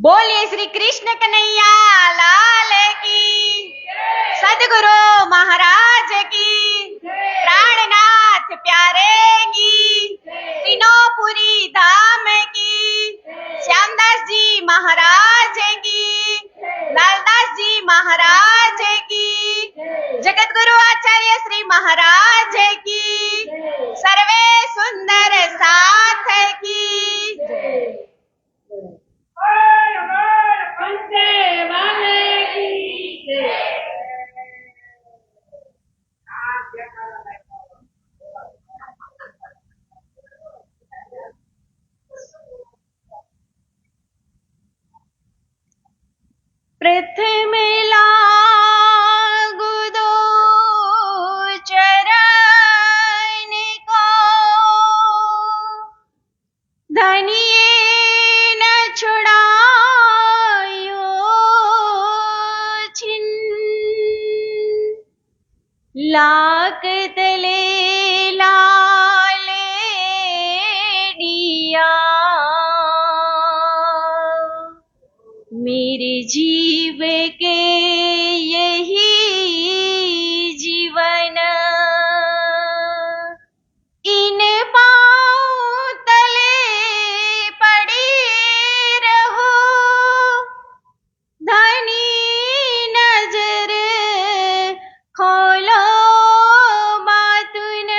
बोलिए श्री कृष्ण कन्हैया लाल की, सदगुरु महाराज की, प्राणनाथ प्यारे की, तीनोंपुरी धाम की, श्यामदास जी महाराज की, लालदास जी महाराज की, जगत गुरु आचार्य श्री महाराज की, सर्वे सुंदर साथ की। प्रथम लागू दो चरण को, धनिये न छुड़ायो छिन, लाख तले लाले दिया, मेरे जीव के यही जीवन, इन पाँव तले पड़े रहो, धनी नजर खोलो बातुन,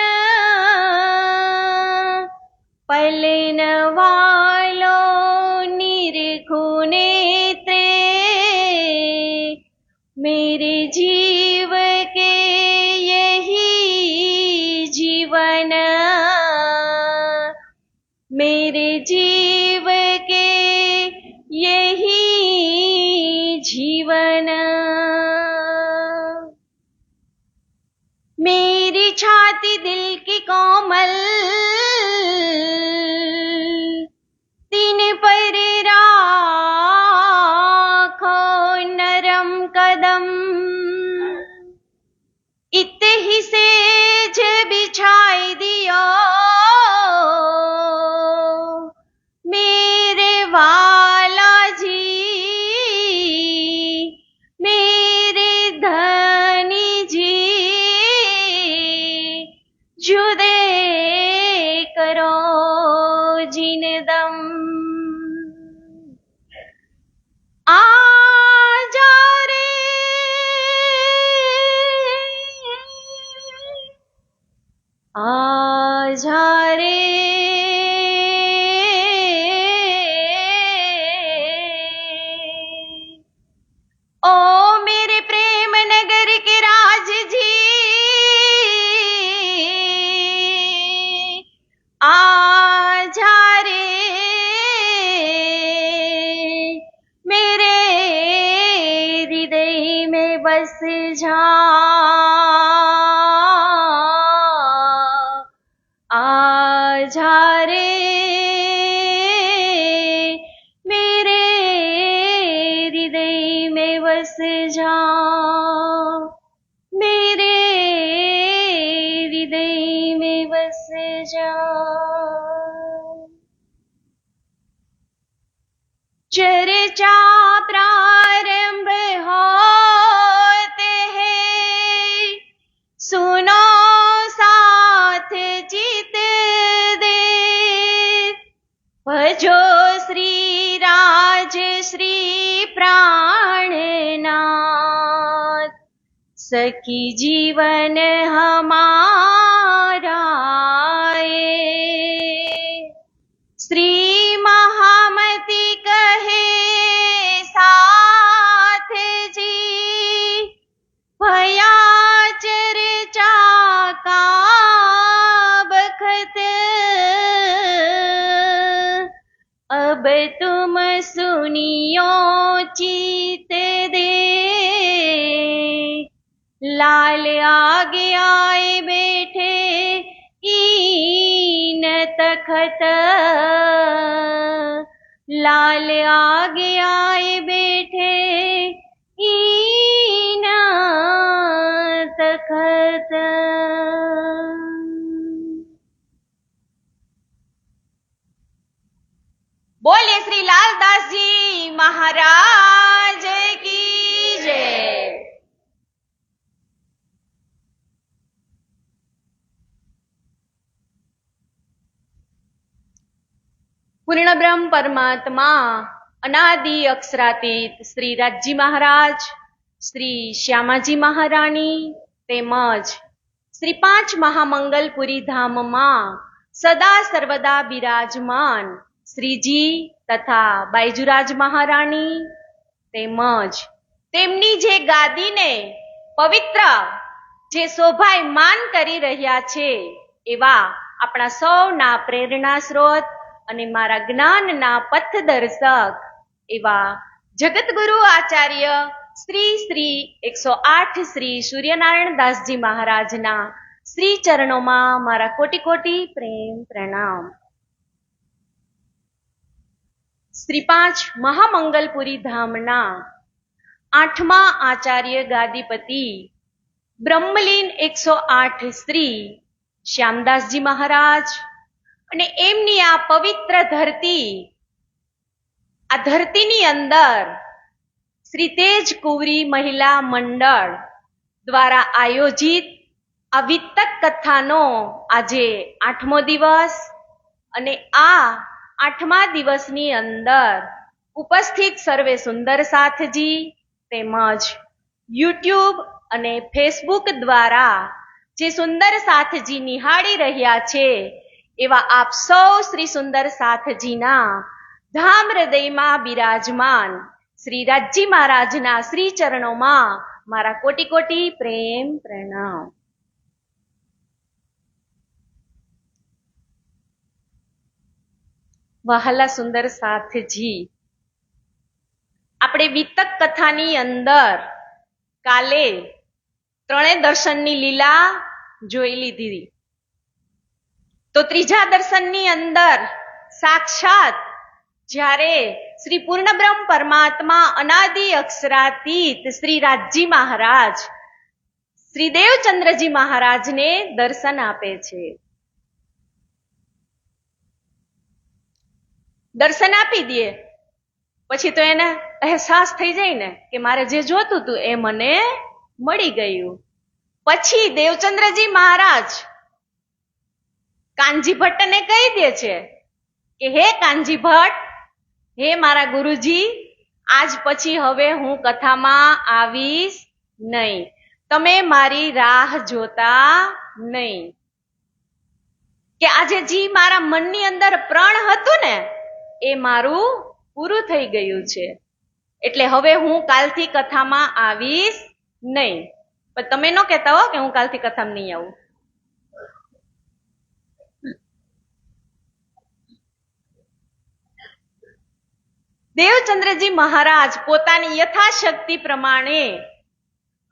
पलन वालो निरखुने मेरे जीव के यही जीवन, मेरे जीव के यही जीवन। मेरी छाती दिल की कोमल, तीन पर राखो नरम कदम, इत ही सेज बिछाई दियो, मेरे वाला जी, मेरे धनी जी, जुदे करो जिन दम। आजा रे आजा रे, ओ मेरे प्रेम नगर के राज जी, आजा रे, मेरे हृदय में बस जा, आजा रे, मेरे हृदय में बस जा, मेरे हृदय में बस जा। चर्चा प्रारंभ होते हैं, सुनो साथ चित दे, भजो श्री राज श्री प्राणनाथ, सखी जीवन हमारा श्री महामती कहे साथ जी, भया चर्चा का बखत, अब तुम सुनियो चित दे, लाल आगे आए बैठे ईन तखत, लाल आगे आए बैठे ईन तखत। बोलिए श्री लालदास जी महाराज પૂર્ણ બ્રહ્મ પરમાત્મા અનાદિ અક્ષરાતીત શ્રી રાજજી મહારાજ, શ્રી શ્યામાજી મહારાણી તેમજ શ્રી પાંચ મહામંગલપુરી ધામમાં સદા સર્વદા બિરાજમાન શ્રીજી તથા બાયજુરાજ મહારાણી તેમજ તેમની જે ગાદીને પવિત્ર જે શોભાયમાન કરી રહ્યા છે એવા આપણા સૌના પ્રેરણા સ્ત્રોત અને મારા જ્ઞાનના પથદર્શક એવા જગતગુરુ આચાર્ય શ્રી 108 શ્રી સૂર્યનારાયણ દાસજી મહારાજના શ્રી ચરણોમાં મારા કોટી કોટી પ્રેમ પ્રણામ. શ્રી પાંચ મહામંગલપુરી ધામના 8મા આચાર્ય ગાદીપતિ બ્રહ્મલીન 108 શ્રી શ્યામદાસજી મહારાજ અને એમની આ પવિત્ર ધરતી, આ ધરતીની અંદર શ્રી તેજ કુંવરી મહિલા મંડળ દ્વારા આયોજિત આ વિતક કથાનો આજે 8મો દિવસ અને આ 8મા દિવસની અંદર ઉપસ્થિત સર્વે સુંદર સાથજી તેમજ યુટ્યુબ અને ફેસબુક દ્વારા જે સુંદર સાથજી નિહાળી રહ્યા છે એવા આપ સૌ શ્રી સુંદર સાથજીના ધામ હૃદયમાં બિરાજમાન શ્રી રાજજી મહારાજના શ્રી ચરણોમાં મારા કોટી કોટી પ્રેમ પ્રણામ. વહાલા સુંદર સાથજી, આપણે વિતક કથાની અંદર કાલે ત્રણેય દર્શનની લીલા જોઈ લીધી. તો ત્રીજા દર્શનની અંદર સાક્ષાત જ્યારે શ્રી પૂર્ણ બ્રહ્મ પરમાત્મા અનાદિ અક્ષરાતીત શ્રી રાજજી મહારાજ શ્રી દેવચંદ્રજી મહારાજને દર્શન આપે છે. દર્શન આપી દે પછી તો એને અહેસાસ થઈ જાય ને કે મારે જે જોતું હતું એ મને મળી ગયું. પછી દેવચંદ્રજી મહારાજ કાનજી ભટ્ટને કહી દે છે કે હે કાનજી ભટ્ટ, હે મારા ગુરુજી, આજ પછી હવે હું કથામાં આવીશ નહીં, તમે મારી રાહ જોતા નહીં. કે આજે જી મારા મનની અંદર પ્રણ હતું ને એ મારું પૂરું થઈ ગયું છે, એટલે હવે હું કાલથી કથામાં આવીશ નહીં. પણ તમે ન કહેતા હો કે હું કાલથી કથામાં નહીં આવું. દેવચંદ્રજી મહારાજ પોતાની યથાશક્તિ પ્રમાણે,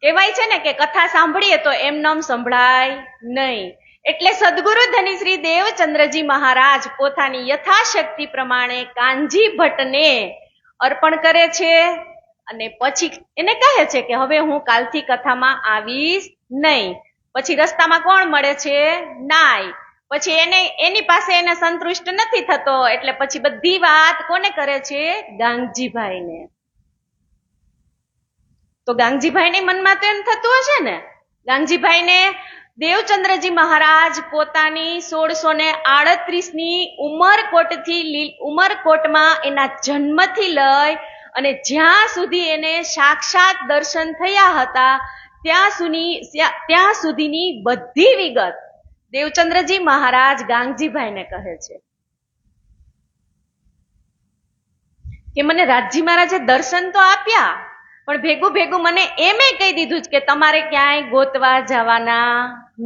કહેવાય છે ને કે કથા સાંભળીએ તો એમનેમ સંભળાય નહીં, એટલે સદગુરુ ધની શ્રી દેવચંદ્રજી મહારાજ પોતાની યથાશક્તિ પ્રમાણે કાનજી ભટ્ટને અર્પણ કરે છે અને પછી એને કહે છે કે હવે હું કાલથી કથામાં આવીશ નહીં. પછી રસ્તામાં કોણ મળે છે? નાય. પછી એની પાસે એને સંતુષ્ટ નથી થતો એટલે પછી બધી વાત કોને કરે છે? ગાંગજીભાઈને. તો ગાંગજીભાઈને મનમાં તો એમ થતું હશે ને, ગાંગજીભાઈને દેવચંદ્રજી મહારાજ પોતાની 1638ની ઉમરકોટમાં એના જન્મથી લઈ અને જ્યાં સુધી એને સાક્ષાત દર્શન થયા હતા ત્યાં સુધીની બધી વિગત દેવચંદ્રજી મહારાજ ગાંગજીભાઈને કહે છે કે મને રાજજી મહારાજે દર્શન તો આપ્યા, પણ ભેગું ભેગું મને એમે કહી દીધું કે તમારે ક્યાંય ગોતવા જવાના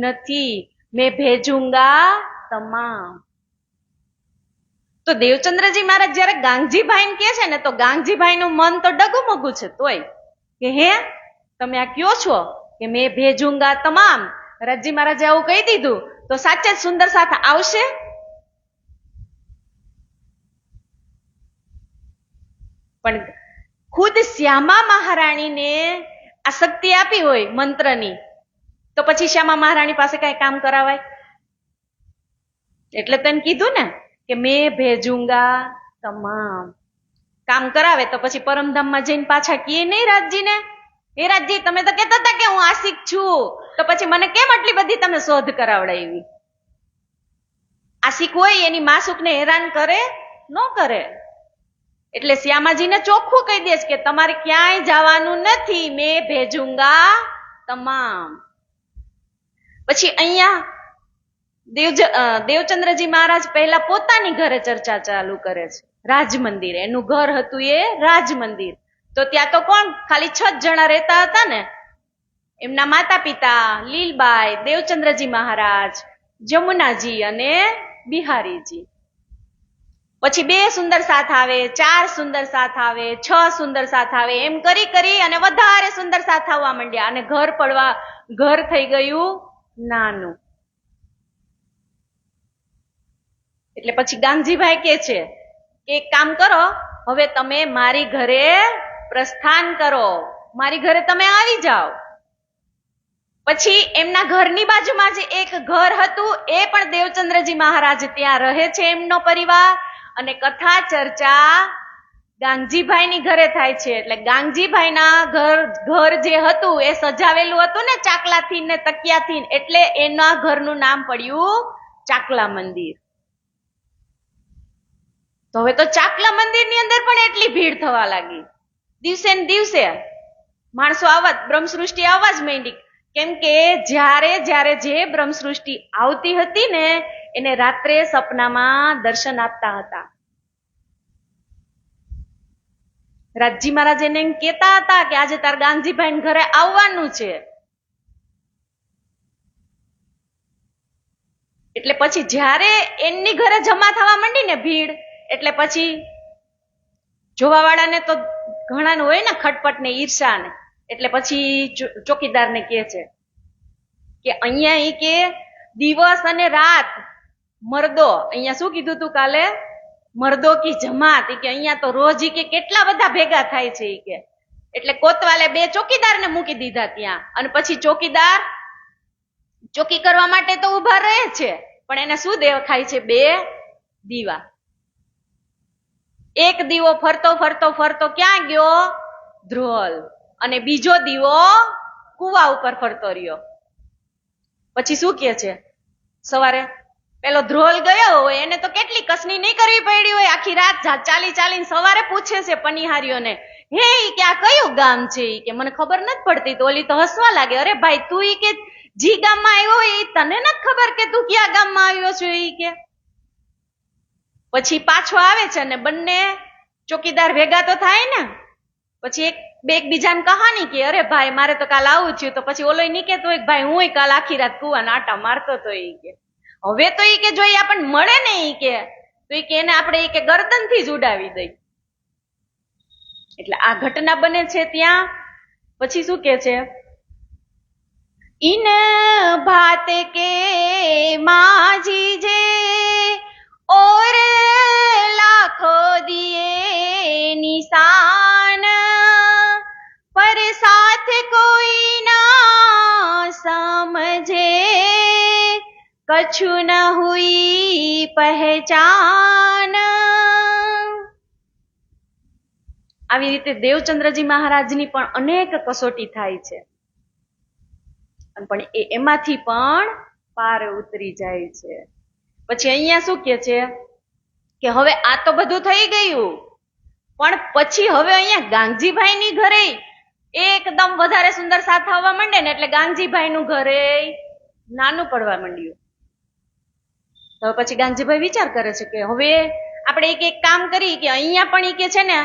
નથી, મેં ભેજુંગા તમામ. તો દેવચંદ્રજી મહારાજ જયારે ગાંગજીભાઈને કહે છે ને તો ગાંગજીભાઈનું મન તો ડગુમગું છે તોય કે હે તમે આ કયો છો કે મેં ભેજુંગા તમામ. રાજજી મહારાજે આવું કહી દીધું તો સાચે જ સુંદર સાથ આવશે? પણ ખુદ શ્યામા મહારાણીને આ શક્તિ આપી હોય મંત્રની તો પછી શ્યામા મહારાણી પાસે કઈ કામ કરાવાય? એટલે તેને કીધું ને કે મેં ભેજુંગા તમામ. કામ કરાવે તો પછી પરમધામમાં જઈને પાછા કીએ નહીં રાજજીને, હે રાજજી તમે તો કહેતા હતા કે હું આશિક છું, તો પછી મને કેમ આટલી બધી તમે શોધ કરાવડાવી? આશિક હોય એની માસુકને હેરાન કરે ન કરે. એટલે શ્યામાજીને ચોખ્ખું કહી દે કે તમારે ક્યાંય જવાનું નથી, મેં ભેજુંગા તમામ. પછી અહીંયા દેવચંદ્રજી મહારાજ પહેલા પોતાની ઘરે ચર્ચા ચાલુ કરે છે. રાજ મંદિર, એનું ઘર હતું એ રાજ મંદિર. તો ત્યાં તો કોણ, ખાલી 6 જણા રહેતા હતા ને, એમના માતા પિતા લીલબાઈ, દેવચંદ્રજી મહારાજ, જમુનાજી અને બિહારીજી. પછી 2 સુંદર સાથ આવે, 4 સુંદર સાથ આવે, 6 સુંદર સાથ આવે, એમ કરી અને વધારે સુંદર સાથ આવવા માંડ્યા અને ઘર થઈ ગયું નાનું. એટલે પછી ગાંગજીભાઈ કે છે કે એક કામ કરો, હવે તમે મારી ઘરે પ્રસ્થાન કરો, મારી ઘરે તમે આવી જાઓ. પછી એમના ઘરની બાજુમાં જે એક ઘર હતું એ પણ દેવચંદ્રજી મહારાજ ત્યાં રહે છે, એમનો પરિવાર. અને કથા ચર્ચા ગાંગજીભાઈની ઘરે થાય છે. એટલે ગાંગજીભાઈના ઘર જે હતું એ સજાવેલું હતું ને ચાકલાથી ને તકિયાથી, એટલે એના ઘરનું નામ પડ્યું ચાકલા મંદિર. તો હવે તો ચાકલા મંદિરની અંદર પણ એટલી ભીડ થવા લાગી. દિવસે ને દિવસે માણસો બ્રહ્મસૃષ્ટિ આવવા જ માંડી. કેમ કે જ્યારે જે બ્રહ્મસૃષ્ટિ આવતી હતી ને એને રાત્રે સપનામાં દર્શન આપતા હતા. રાજજી મહારાજ એને એમ કહેતા હતા કે આજે તાર ગાંગજીભાઈ ઘરે આવવાનું છે. એટલે પછી જ્યારે એમની ઘરે જમા થવા માંડી ને ભીડ, એટલે પછી જોવાવાળાને તો ઘણાને હોય ને ખટપટ ને ઈર્ષા ને, એટલે પછી ચોકીદારને કહે છે કે અહીંયા ઈ કે દિવસ અને રાત મર્દો, અહીંયા શું કીધું તું કાલે, મર્દો કી જમાત, કે અહીંયા તો રોજ કે કેટલા બધા ભેગા થાય છે ઈ કે. એટલે કોતવાલે 2 ચોકીદારને મૂકી દીધા ત્યાં. અને પછી ચોકીદાર ચોકી કરવા માટે તો ઉભા રહે છે, પણ એને શું દેખાય છે? 2 દીવા. એક દીવો ફરતો ક્યાં ગયો? ધ્રોલ. અને બીજો દીવો કુવા ઉપર ફરતો રહ્યો. પછી શું કે છે, સવારે પેલો ધ્રોલ ગયો હોય એને તો કેટલી કસની નહીં કરવી પડી હોય, આખી રાત ચાલીને સવારે પૂછે છે પનિહારીઓને, હે કે આ કયું ગામ છે? કે મને ખબર નથી પડતી. તો ઓલી તો હસવા લાગે, અરે ભાઈ તું ઈ કે જી ગામમાં આવ્યો હોય તને નથી ખબર કે તું ક્યાં ગામમાં આવ્યો છો? ઈ કે પછી પાછો આવે છે અને બંને ચોકીદાર ભેગા તો થાય ને. પછી એકબીજાને કહાની કે અરે ભાઈ મારે તો કાલ આવું થયું. તો પછી ઓલો નહીં કેતો હોય ભાઈ હું કાલ આખી રાત કુવાના આટા મારતો તો. ઈ કે હવે તો ઈ કે જો આપણને મળે ને ઈ કે તો ઈ કે એને આપણે ઈ કે ગરદનથી જ ઉડાવી દઈ. એટલે આ ઘટના બને છે ત્યાં. પછી શું કે છે, ઇન ભાત કે માજી જે और लाखो दिए निशान, पर साथ कोई ना समझे, कछु न हुई पहचान. આવી રીતે દેવચંદ્રજી મહારાજની પણ અનેક કસોટી થાય છે, પણ એમાંથી પણ પાર ઉતરી જાય છે. પછી અહીંયા શું કે છે કે હવે આ તો બધું થઈ ગયું, પણ પછી હવે અહીંયા ગાંગજીભાઈની ઘરે એકદમ વધારે સુંદર સાથ આવવા માંડે ને, એટલે ગાંગજીભાઈનું ઘરે નાનું પડવા માંડ્યું. તો પછી ગાંગજીભાઈ વિચાર કરે છે કે હવે આપણે એક કામ કરી કે અહીંયા પણ ઈ કે છે ને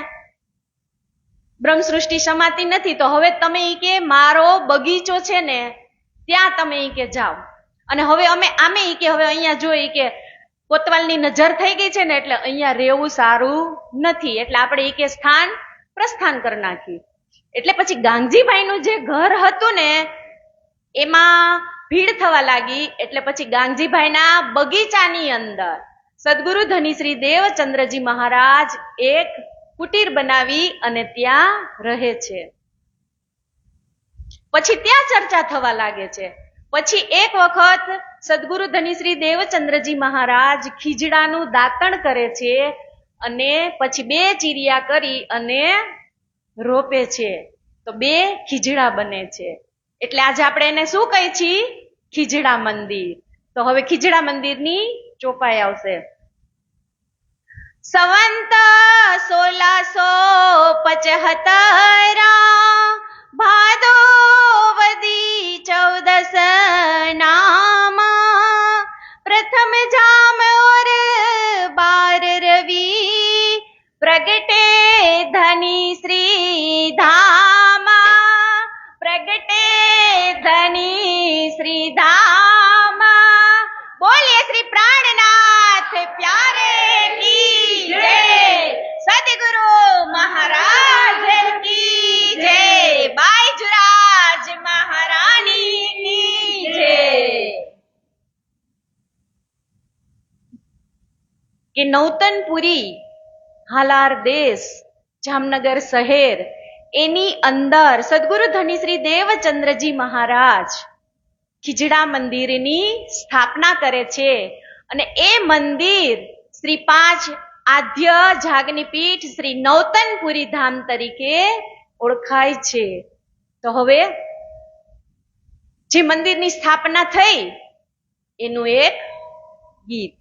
બ્રહ્મસૃષ્ટિ સમાતી નથી, તો હવે તમે ઈ કે મારો બગીચો છે ને ત્યાં તમે ઈ કે જાઓ. અને હવે આમે ઈ કે હવે અહીંયા જોઈ કે કોતવાલની નજર થઈ ગઈ છે ને, એટલે અહીંયા રહેવું સારું નથી, એટલે આપણે ઈ કે સ્થાન પ્રસ્થાન કરી નાખી. એટલે પછી ગાંગજીભાઈનું જે ઘર હતું ને એમાં ભીડ થવા લાગી. એટલે પછી ગાંગજીભાઈના બગીચાની અંદર સદગુરુ ધની શ્રી દેવચંદ્રજી મહારાજ એક કુટીર બનાવી અને ત્યાં રહે છે. પછી ત્યાં ચર્ચા થવા લાગે છે. પછી એક વખત સદગુરુ ધની શ્રી દેવચંદ્રજી મહારાજ ખીજડાનું દાંતણ કરે છે અને પછી 2 ચીરિયા કરી અને રોપે છે, તો 2 ખીજડા બને છે. એટલે આજે આપણે એને શું કહી છીએ? ખીજડા મંદિર. તો હવે ખીજડા મંદિરની ચોપાઈ આવશે. સંવંત 1675 ભાદો વદી 14 નામા પ્રથમ જામ ઓર 12 રવિ પ્રગટે ધની શ્રી ધામા પ્રગટે ધની શ્રી ધામા બોલીએ શ્રી પ્રાણનાથ પ્યારે કી જય સદગુરુ મહારાજ કી જય બાઈજુરાજ મહારાણી કી જય કે નૌતનપુરી હાલાર દેશ જામનગર શહેર એની અંદર સદગુરુ ધની શ્રી દેવચંદ્રજી મહારાજ ખીજડા મંદિરની સ્થાપના કરે છે અને એ મંદિર શ્રી 5 આદ્ય જાગની પીઠ શ્રી નૌતનપુરી ધામ તરીકે ઓળખાય છે. તો હવે જે મંદિરની સ્થાપના થઈ એનું એક ગીત.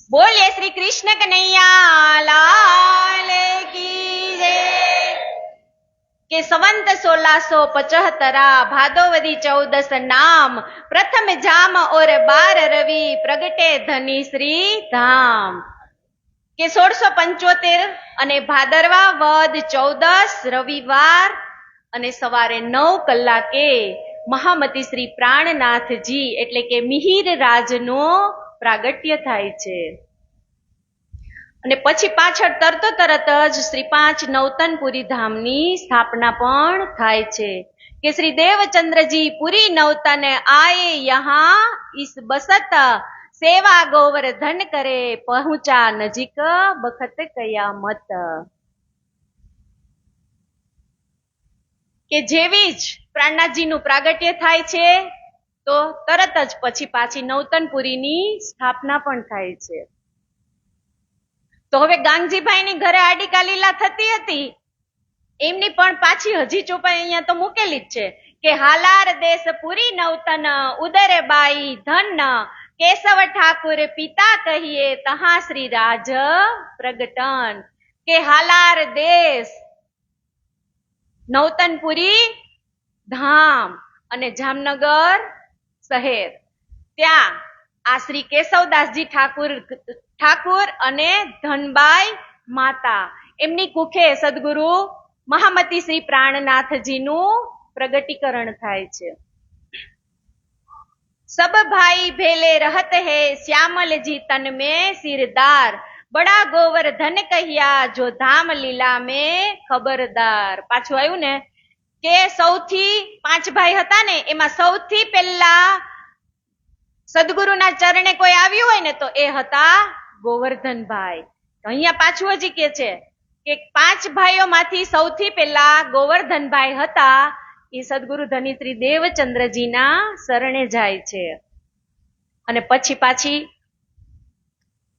બોલીએ શ્રી કૃષ્ણ કનૈયા લાલ કી જય। કે સંવંત 1675 ભાદોવદી 14 નામ પ્રથમ જામ ઓર 12 રવિ પ્રગટે ધની શ્રી ધામ। કે 1675 અને ભાદરવા વદ 14 રવિવાર અને સવારે 9 કલાકે મહામતી શ્રી પ્રાણનાથજી એટલે કે મિહિર રાજનો પ્રાગટ્ય થાય છે। અને પછી પાછળ તરત જ શ્રી 5 નવતનપુરી ધામની સ્થાપના પણ થાય છે। કે શ્રી દેવચંદ્રજી પુરી નવતન આયે યહાં ઇસ બસત સેવા ગોવર્ધન કરે પહોંચા નજીક બખત કયામત। કે જેવી જ પ્રાણનાથજીનું પ્રાગટ્ય થાય છે તો તરત જ પછી પાછી નવતનપુરીની સ્થાપના પણ થાય છે। તો હવે ગાંગજીભાઈની ઘરે આડિકા લીલા થતી હતી એમની પણ પાછી હજી ચોપાઈ અહીંયા તો મૂકેલી જ છે કે હાલાર દેશ પુરી નવતન ઉદરે બાઈ ધન કેશવ ઠાકુર પિતા કહીએ તહા શ્રી રાજ પ્રગટન। કે હાલાર દેશ નવતનપુરી ધામ અને જામનગર શહેર ત્યાં આ શ્રી કેશવદાસજી ઠાકુર અને ધનબાઈ માતા એમની કુખે સદગુરુ મહામતી શ્રી પ્રાણનાથજીનું પ્રગટીકરણ થાય છે। सब भाई भेले रहत है श्यामल जी तन में सिरदार बड़ा गोवर्धन कहिया जो धाम લીલા में ખબરદાર। પાછું આવ્યું ને કે સૌથી 5 ભાઈ હતા ને એમાં સૌથી પહેલા સદગુરુના ચરણે કોઈ આવ્યું હોય ને તો એ હતા ગોવર્ધનભાઈ। અહીંયા પાછું હજી કે છે કે 5 ભાઈઓમાંથી સૌથી પહેલા ગોવર્ધનભાઈ હતા એ સદગુરુ ધની શ્રી દેવચંદ્રજીના શરણે જાય છે। અને પછી પાછી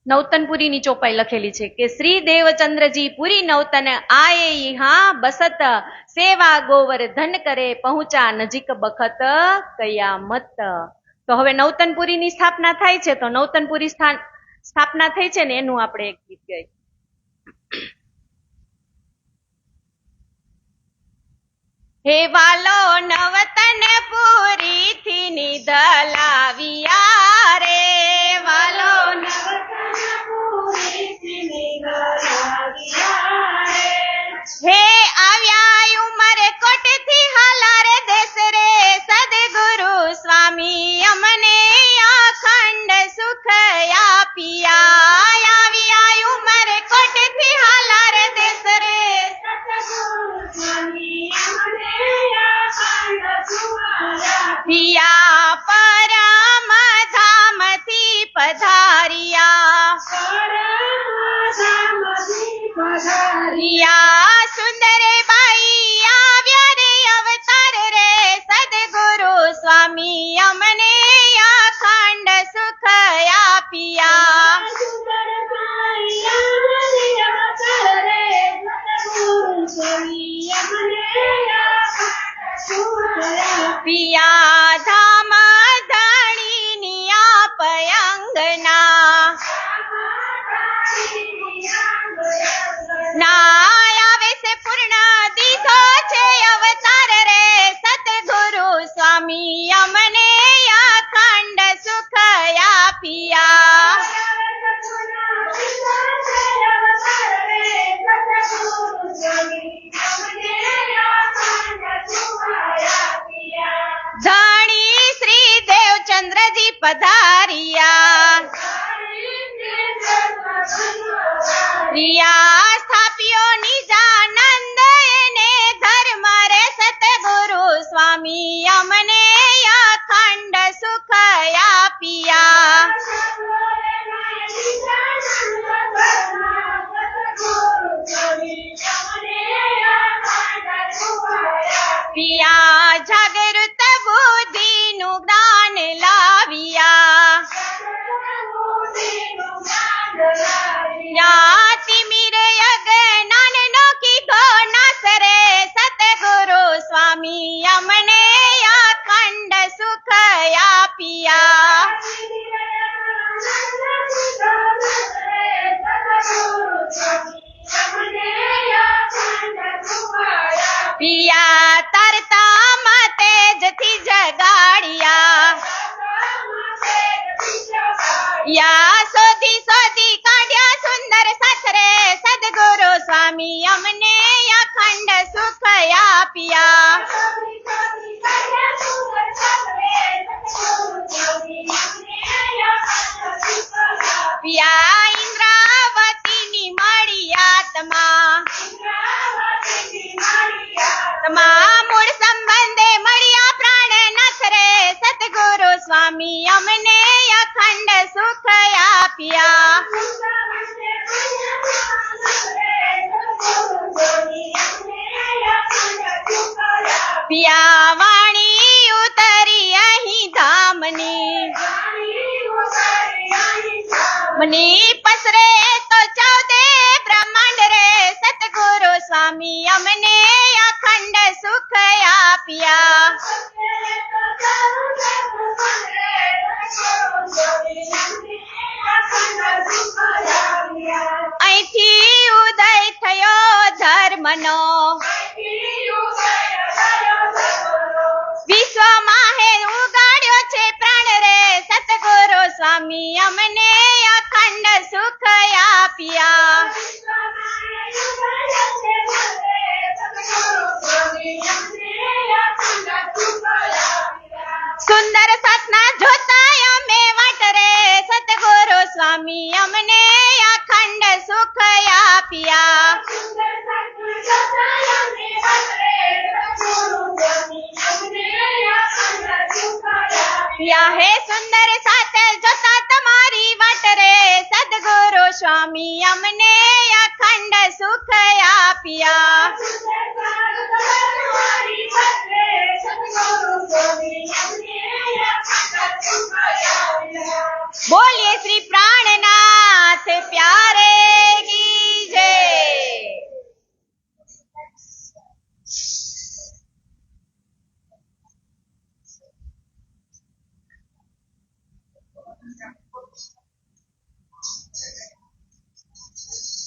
નવતનપુરીની ચોપાઈ લખેલી છે કે શ્રી દેવચંદ્રજી પુરી નવતન આયે યહાં બસત સેવા ગોવર્ધન કરે પહોંચા નજીક બખત કયામત। તો હવે નવતનપુરીની સ્થાપના થાય છે તો નવતનપુરી સ્થાપના થઈ છે ને એનું આપણે એક ગીત ગાઈએ। હે વાલો નવતનપુરી થી નિધલાવિયા રે વાલો નવતનપુરી થી નિધલાવિયા રે હે આવ્યા ઉમરે કોટ થી હાલાર દેશ રે સદગુરુ સ્વામી અમને અખંડ સુખ આપ્યા। આવ્યા ઉમરે કોટ થી હાલાર દેશ રે સદગુરુ સ્વામી અમને પિયા પરમ ધામથી પધારિયા સુંદર બાઈ આવ્યા રે અવતાર રે સદગુરુ સ્વામી અમને અખંડ સુખ આપ્યા। પિયા ધામ ધણીની આપયંગના ના આવે પિયા શોધી શોધી કાઢ્યા સુંદર સાથ રે સદગુરુ સ્વામી અમને અખંડ સુખ આપ્યા. પિયા ઇન્દ્રાવતીની મળી આત્મા મૂળ સંબંધે મળ્યા પ્રાણનાથ રે સદગુરુ સ્વામી અમને અખંડ સુખ આપ્યા. પિયા વાણી ઉતરી અહીં ધામની મની પસરે તો ચૌદે બ્રહ્માંડ રે સતગુરુ સ્વામી અમને અખંડ સુખ આપ્યા. અહીંથી ઉદય થયો ધર્મનો વિશ્વમાં હે ઉગાડ્યો છે પ્રાણ રે સતગુરુ સ્વામી અમને અખંડ સુખ આપ્યા. સુંદર સતના જોતા અમે વાટ રે સતગુરુ સ્વામી અમને અખંડ સુખ આપ્યા. પિયા હે સુંદર સાથ જોતા તમારી વાટ રે સદગુરુ સ્વામી અમને અખંડ સુખ આપ્યા. બોલીએ શ્રી પ્રાણનાથ પ્યારે કી જય.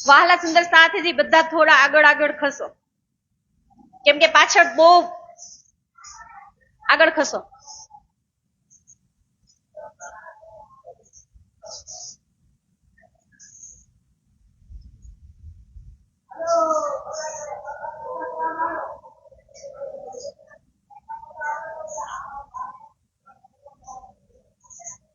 વહાલા સુંદર સાથીજી બધા થોડા આગળ આગળ ખસો, કેમ કે પાછળ બહુ આગળ ખસો.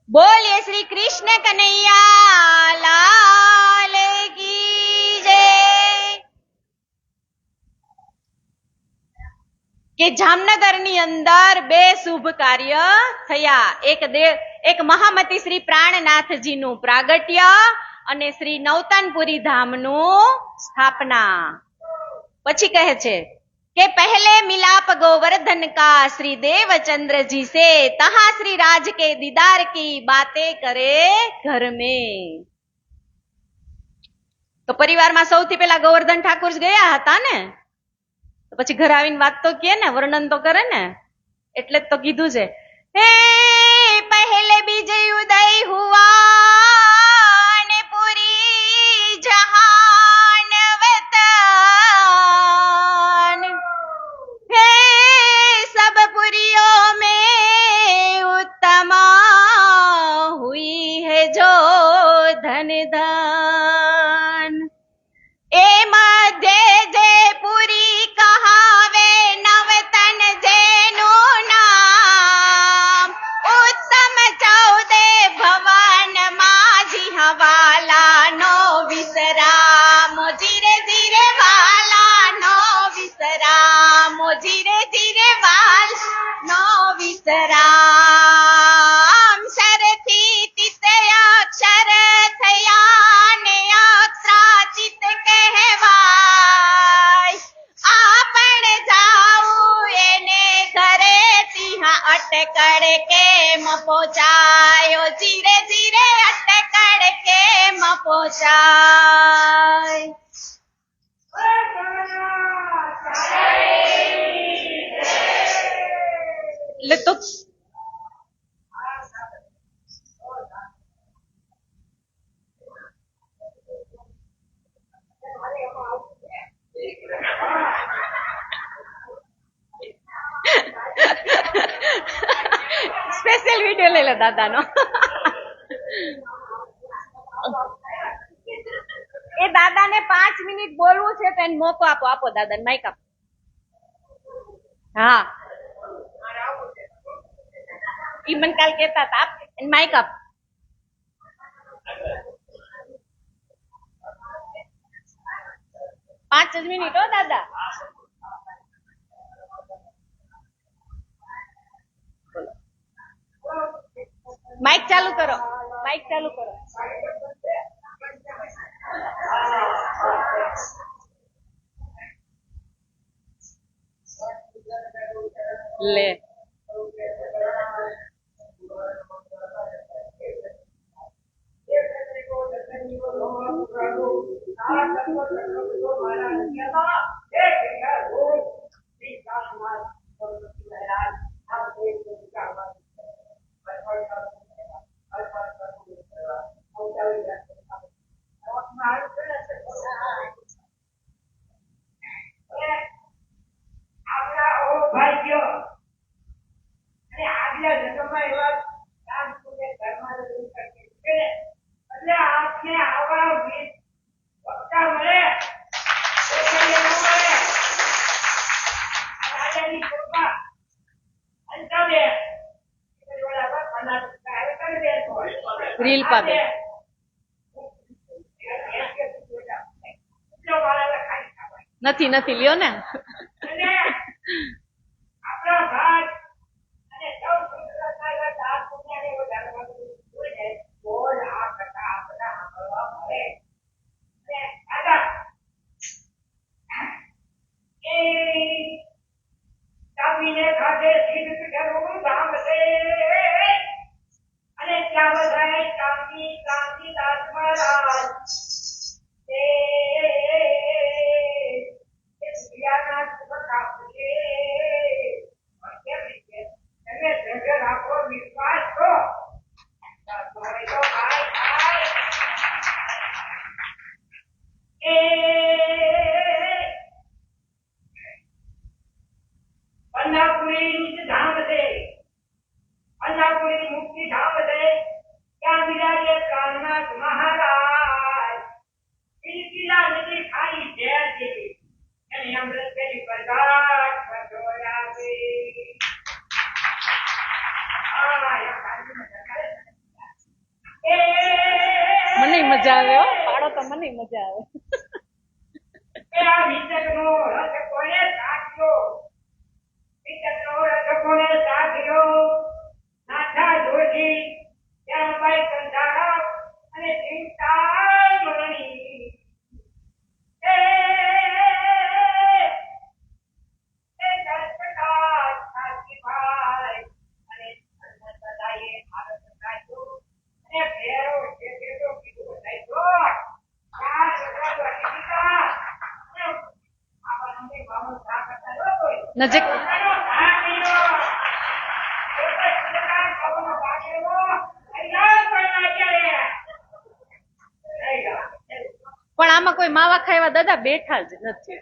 બોલીએ શ્રી કૃષ્ણ કનૈયા લાલ કી જય. કે જામનગરની અંદર બે શુભ કાર્ય થયા. એક મહામતી શ્રી પ્રાણનાથજીનું પ્રાગટ્ય અને શ્રી નવતાનપુરી ધામનું સ્થાપના. પછી કહે છે કે पहले मिलाप गोवर्धन का श्री देवचंद्र जी से तहा श्री राज के दीदार की बातें करे घर में. તો પરિવારમાં સૌથી પહેલા ગોવર્ધન ઠાકોર જ ગયા હતા ને, તો પછી ઘર આવીને વાત તો કે ને, વર્ણન તો કરે ને, એટલે જ તો કીધું છે હે પહેલે બીજે ઉદય હુઆ ને પૂરી જહાન વતન હે સબ પુરિयों में उत्तमा हुई है जो धन दान. ए मध्य जयपुरी कहावे नवतन जेનું નામ ઉત્તમ ચૌદે ભવન માજી હવાલા નો વિસરામો ધીરે ધીરે વાલા નો વિસરામો ધીરે ધીરે વાલા નો વિસરામ. શરથી તિત અક્ષર થયા ને અક્ષરાચિત કહેવાય. આપણ જાવું એને ઘરે તિહા અટકળ કેમ પહોંચાયો ધીરે ધીરે અટકળ કેમ પહોંચાય. એટલે તો સ્પેશિયલ વિડિયો લઈ લો દાદાનો. દાદાને 5 મિનિટ બોલવું છે તો એને મોકો આપો. આપો દાદાને માઈક આપો. હા ઈ મને કાલ કહેતા હતા. આપ એને માઈક આપ. પાંચ જ મિનિટ હો દાદા. માઈક ચાલુ કરો. માઈક ચાલુ કરો. લે રીલ પાબે નથી નથી લ્યો ને. મને મજા આવે હો. પાડો તો મને મજા આવે. નજીક પણ આમાં કોઈ માવા ખાવા દાદા બેઠા જ નથી.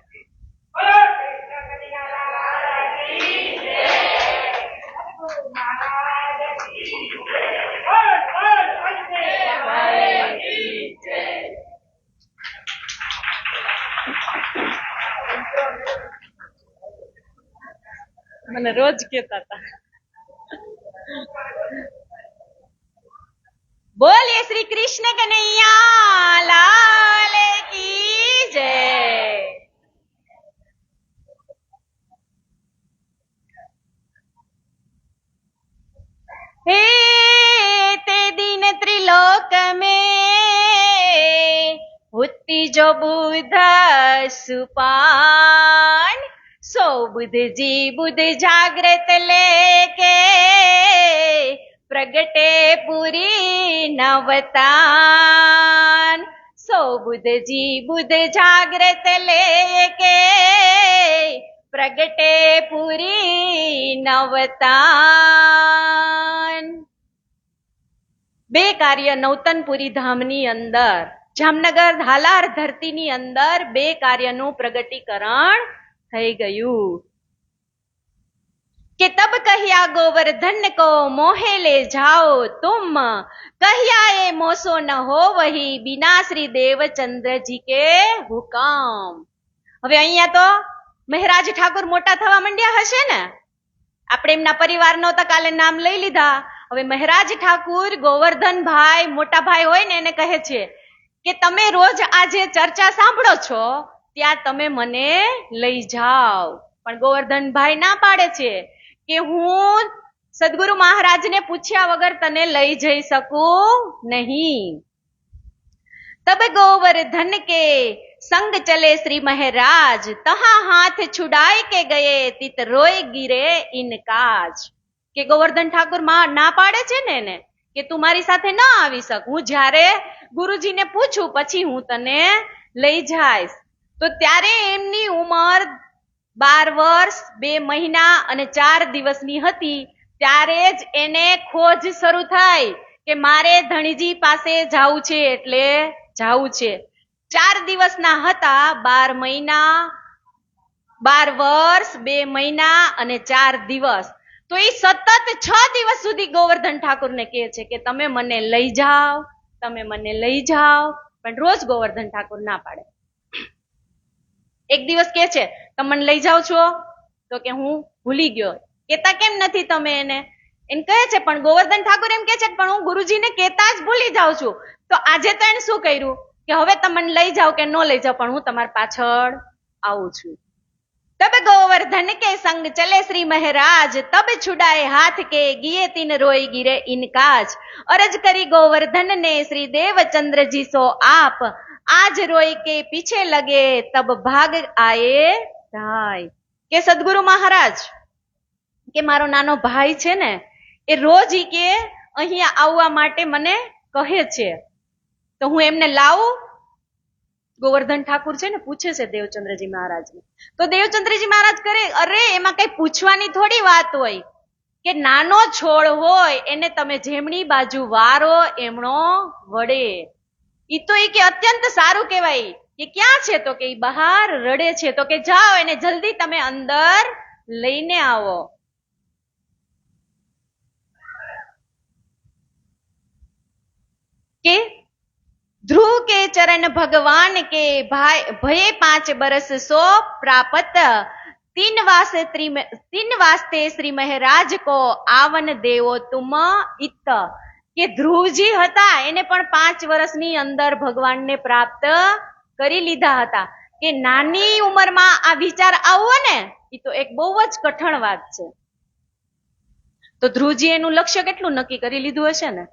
મને રોજ કેતા હતા. બોલીએ શ્રી કૃષ્ણ કનૈયા લાલ કી જય. हे ते दिन त्रिलोक में होती जो बुध सुपान सो बुध जी बुध जागृत लेके प्रगटे पूरी नवतान सो बुध जी बुध जागृत लेके प्रगटे पूरी नवतान. બે કાર્ય નવતનપુરી ધામની અંદર જામનગર ધાલાર ધરતીની અંદર બે કાર્યનું પ્રગટીકરણ થઈ ગયું. कि तब कहिया गोवर्धन को मोहे ले जाओ तुम, कहिया ये मोसो न हो वही बिना श्री देवचंद्रजी के हुકમ. હવે અહીંયા તો મહારાજ ઠાકુર મોટા થવા માંડ્યા હશે ને, આપણે એમના પરિવારનો તો કાલે નામ લઈ લીધા. હવે મહારાજ ઠાકુર ગોવર્ધનભાઈ મોટા ભાઈ હોય ને એને કહે છે કે તમે રોજ આજે ચર્ચા સાંભળો છો ત્યાં તમે મને લઈ જાઓ. પણ ગોવર્ધનભાઈ ના પાડે છે કે હું સદગુરુ મહારાજને પૂછ્યા વગર તને લઈ જઈ શકું નહીં. तब गोवर्धन के संग चले श्री महाराज, तहा हाथ छुड़ाए के गए तित रोए गिरे इनकाज. કે ગોવર્ધન ઠાકુર ના પાડે છે ને એને કે તું મારી સાથે ન આવી શક, હું જ્યારે ગુરુજીને પૂછું પછી હું તને લઈ જઈશ. તો ત્યારે એમની ઉંમર 12 વર્ષ 2 મહિના અને 4 દિવસની હતી. ત્યારે જ એને ખોજ શરૂ થઈ કે મારે ધણીજી પાસે જાવું છે એટલે જાવું છે. 4 દિવસના હતા, 12 મહિના 12 વર્ષ 2 મહિના અને 4 દિવસ. તો એ સતત 6 દિવસ સુધી ગોવર્ધન ઠાકુરને કહે છે કે તમે મને લઈ જાઓ, તમે મને લઈ જાઓ. પણ રોજ ગોવર્ધન ઠાકુર ના પાડે. એક દિવસ કે છે તમે મને લઈ જાઓ છો, તો કે હું ભૂલી ગયો. કેતા કેમ નથી તમે એને? એને કહે છે પણ ગોવર્ધન ઠાકુર એમ કે છે પણ હું ગુરુજીને કેતા જ ભૂલી જાઉં છું. તો આજે તો એને શું કર્યું કે હવે તમે મને લઈ જાઓ કે ન લઈ જાઓ પણ હું તમારી પાછળ આવું છું. तब गोवर्धन के संग चले श्री महाराज, तब छुड़ाए हाथ के गिए तीन रोई गिरे इनकाज. अरज करी गोवर्धन ने श्री देवचंद्र जी सो आप, आज रोई के पीछे लगे तब भाग आए धाय. કે સદગુરુ મહારાજ કે મારો નાનો ભાઈ છે ને એ રોજ કે અહીંયા આવવા માટે મને કહે છે તો હું એમને લાવું. ગોવર્ધન ઠાકુર છે ને પૂછે છે દેવચંદ્રજી મહારાજને. તો દેવચંદ્રજી મહારાજ કરે અરે એમાં કઈ પૂછવાની થોડી વાત હોય કે નાનો છોડ હોય એને તમે જેમની બાજુ વારો એમણો વડે. ઈ તો એ કે અત્યંત સારું કહેવાય. કે ક્યાં છે? તો કે બહાર રડે છે. તો કે જાઓ એને જલ્દી તમે અંદર લઈને આવો. કે ध्रुव के चरण भगवान के भये 5 बरस सो प्राप्त, 3 वास्ते श्री महाराज को आवन देवो तुम इत. કે ધ્રુવજી હતા એને પણ 5 વર્ષની અંદર ભગવાનને પ્રાપ્ત કરી લીધા હતા. કે નાની ઉંમરમાં આ વિચાર આવવો ને એ તો એક બહુ જ કઠણ વાત છે. તો ધ્રુવજી એનું લક્ષ્ય કેટલું નક્કી કરી લીધું હશે ને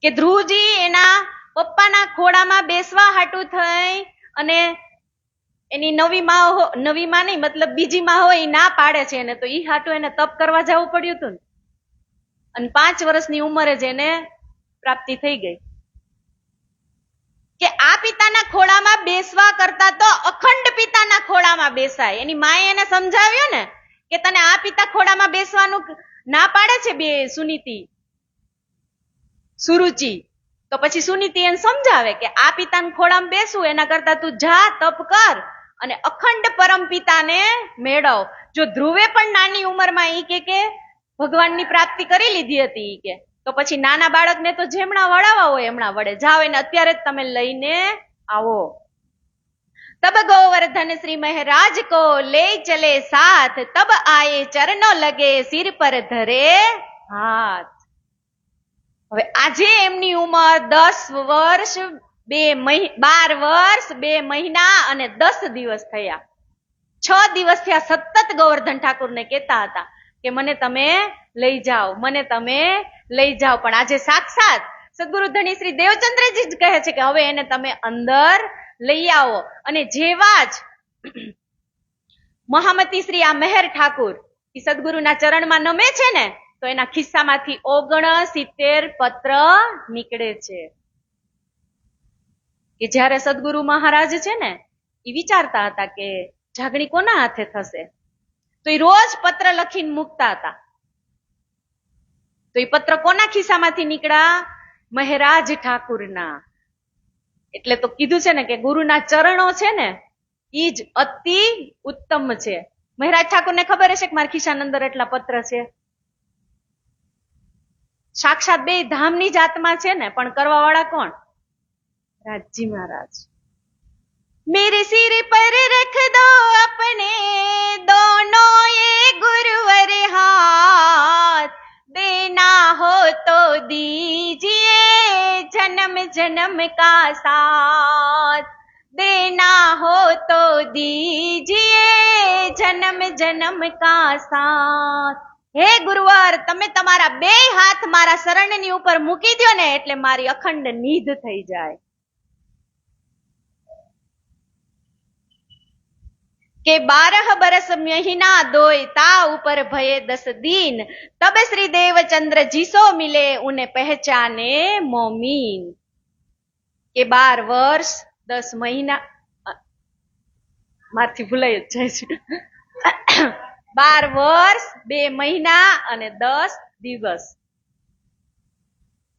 કે ધ્રુવજી એના પપ્પાના ખોળામાં બેસવા હાટું થઈ અને એની નવી માં નહીં મતલબ બીજી માં હોય ના પાડે છે એને, તો ઈ હાટું એને તપ કરવા જવું પડ્યું હતું ને. અને 5 વર્ષની ઉંમરે જ એને પ્રાપ્તિ થઈ ગઈ. કે આ પિતાના ખોળામાં બેસવા કરતા તો અખંડ પિતાના ખોળામાં બેસાય. એની માએ એને સમજાવ્યું ને કે તને આ પિતા ખોળામાં બેસવાનું ના પાડે છે બે સુરુચિ. તો પછી સુનીતિ એને સમજાવે કે આ પિતાના ખોળામાં બેસવું એના કરતા તું જા તપ કર અને અખંડ પરમ પિતાને મેળવ. જો ધ્રુવે પણ નાની ઉંમરમાં ઈ કે ભગવાનની પ્રાપ્તિ કરી લીધી હતી કે તો પછી નાના બાળકને તો જેમણા વડાવા હોય એમણા વડે. જાઓ એને અત્યારે જ તમે લઈને આવો. तब गोवर्धन श्री महाराज को ले चले साथ, तब आए चरणों लगे सिर पर धरे हाथ. હવે આજે એમની ઉંમર 10 વર્ષ 12 વર્ષ 2 મહિના અને 10 દિવસ થયા. 6 દિવસ થયા સતત ગોવર્ધન ઠાકુરને કહેતા હતા કે મને તમે લઈ જાઓ, મને તમે લઈ જાઓ. પણ આજે સાક્ષાત સદગુરુ ધણી શ્રી દેવચંદ્રજી જ કહે છે કે હવે એને તમે અંદર લઈ આવો. અને જેવા જ મહામતી શ્રી આ મહેર ઠાકુર એ સદગુરુના ચરણમાં નમે છે ને તો એના ખિસ્સામાંથી 69 પત્ર નીકળે છે. કે જ્યારે સદગુરુ મહારાજ છે ને એ વિચારતા હતા કે જાગણી કોના હાથે થશે, તો એ રોજ પત્ર લખીને મૂકતા હતા. તો એ પત્ર કોના ખિસ્સામાંથી નીકળ્યા? મહારાજ ઠાકુરના. એટલે તો કીધું છે ને કે ગુરુના ચરણો છે ને ઈ જ અતિ ઉત્તમ છે. મહેરાજ ઠાકુરને ખબર હશે કે મારા ખિસ્સાની અંદર એટલા પત્ર છે. સાક્ષાત બે ધામની જાતમાં છે ને, પણ કરવા વાળા કોણ? રાજજી મહારાજ. मेरे सिर पर रख दो अपने दोनों ये गुरुवर हाथ, देना हो तो दीजिए जन्म जन्म का साथ, देना हो तो दीजिए जन्म जन्म का साथ. હે ગુરુવર, તમે તમારા બે હાથ મારા શરણની ઉપર મૂકી દો ને એટલે મારી અખંડ નિધ થઈ જાય. કે 12 बरस महीना दोय ता ऊपर भये 10 दिन, तब श्री देवचंद्र जिसो मिले उन्हें पहचाने मोमीन. કે 12 વર્ષ 10 મહિના, મારથી ભૂલાઈ જ જાય છે. 12 વર્ષ 2 મહિના અને 10 દિવસ.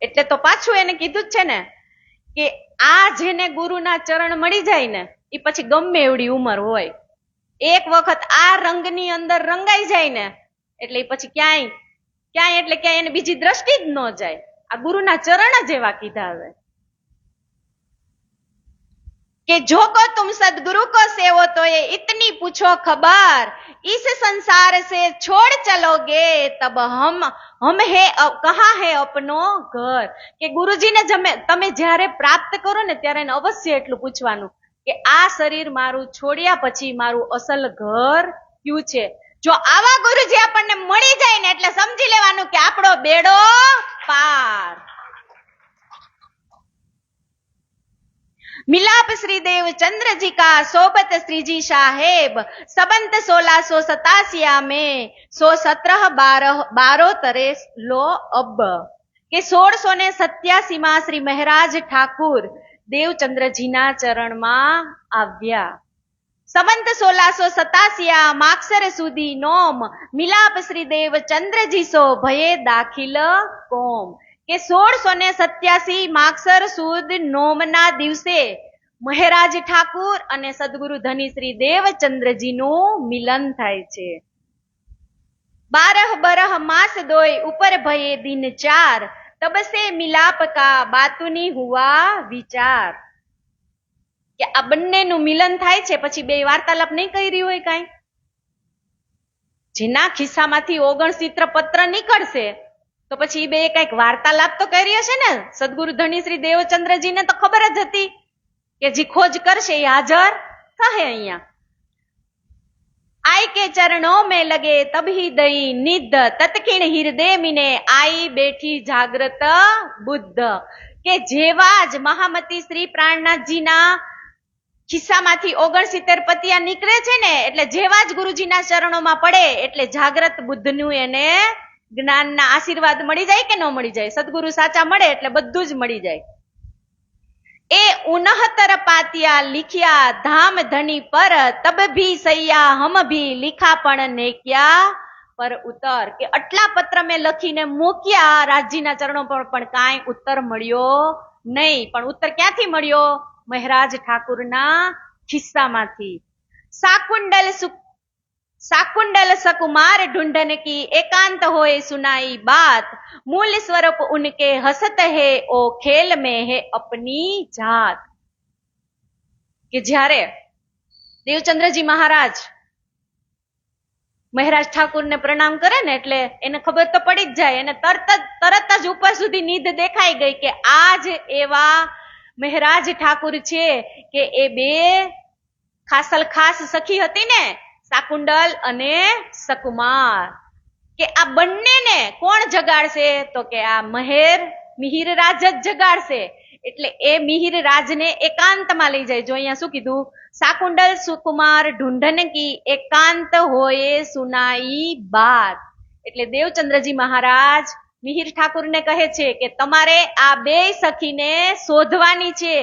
એટલે તો પાછું એને કીધું જ છે ને કે આ જેને ગુરુના ચરણ મળી જાય ને એ પછી ગમે એવડી ઉંમર હોય, એક વખત આ રંગની અંદર રંગાઈ જાય ને એટલે પછી ક્યાંય એટલે ક્યાંય એને બીજી દ્રષ્ટિ જ ન જાય. આ ગુરુના ચરણ જ એવા કીધા. હવે કે જો કો तुम सदगुरु को सेवो तो ये इतनी पूछो खबर, इस संसार से छोड़ चलोगे तब हम है कहाँ है अपनो घर. કે ગુરુજીને તમે જ્યારે પ્રાપ્ત કરો ને ત્યારે એને અવશ્ય એટલું પૂછવાનું કે આ શરીર મારું છોડ્યા પછી મારું અસલ ઘર કયું છે. જો આવા ગુરુજી આપણને મળી જાય ને એટલે સમજી લેવાનું કે આપણો બેડો પાર. मिलाप श्री देव चंद्र जी का सोबत श्री जी साहेब सबंत 1687 में 117 तरे लो अब. કે 1687 માં શ્રી મહારાજ ઠાકુર દેવચંદ્રજીના ચરણમાં આવ્યા. સંવંત 1687 માક્ષર સુધી નોમ મિલાપ શ્રી દેવચંદ્રજી સો ભયે દાખિલ કોમ. કે 1687 માક્ષર સુદ નોમના દિવસે મહારાજ ઠાકુર અને સદગુરુ ધની શ્રી દેવચંદ્રજીનું મિલન થાય છે. 12 બરહ માસ દોય ઉપર ભયે દિન 4, तब से मिलाप का बातुनी हुआ विचार. કે આ બંનેનું મિલન થાય છે પછી બે વાર્તાલાપ નહીં કરી હોય કાંઈ. જેના ખિસ્સામાંથી 69 પત્ર નીકળશે તો પછી બે કઈક વાર્તાલાપ તો કરી હશે ને. સદગુરુ ધણી શ્રી દેવચંદ્રજીને તો ખબર જ હતી કે જે ખોજ કરશે એ હાજર થશે અહીંયા. आई के चरणों में लगे तभी दई निध, तत्क्षण हृदय मिने आई बैठी जागृत बुद्ध. કે જેવા જ મહામતી શ્રી પ્રાણનાથજીના ખિસ્સામાંથી 69 પતિયા નીકળે છે ને એટલે જેવા જ ગુરુજીના ચરણોમાં પડે એટલે જાગ્રત બુદ્ધનું એને જ્ઞાનના આશીર્વાદ મળી જાય કે ન મળી જાય. સદગુરુ સાચા મળે એટલે બધું જ મળી જાય. એ 69 પાતિયા लिखिया धाम धनी पर, तब भी सैया हम भी लिखा पण ने क्या पर उतर. કે આટલા પત્ર મેં લખીને મૂક્યા રાજજીના ચરણો પર પણ કાંઈ ઉત્તર મળ્યો નહીં. પણ ઉત્તર ક્યાંથી મળ્યો? મહારાજ ઠાકુરના ખિસ્સામાંથી. साकुंडल सकुमार ढूंढन की एकांत होए सुनाई बात, मूल स्वरूप उनके हसत है ओ खेल में है अपनी जात. કે જ્યારે દેવચંદ્રજી મહારાજ મહારાજ ઠાકુરને પ્રણામ કરે ને એટલે એને ખબર તો પડી જ જાય. એને તરત જ ઉપર સુધી નીંદ દેખાઈ ગઈ કે આ જ એવા મહારાજ ઠાકુર છે કે એ બે ખાસ સખી હતી ને, સાકુંડલ અને સકુમાર. કે આ બંનેને કોણ જગાડશે? તો કે આ મિહિરરાજ જ જગાડશે. એટલે એ મિહિરરાજને એકાંતમાં લઈ જાય. જો અહીંયા શું કીધું? સાકુંડલ સુકુમાર ઢૂંઢન કી એકાંત હોય સુનાઈ બાત. એટલે દેવચંદ્રજી મહારાજ મિહિર ઠાકુરને કહે છે કે તમારે આ બે સખીને શોધવાની છે.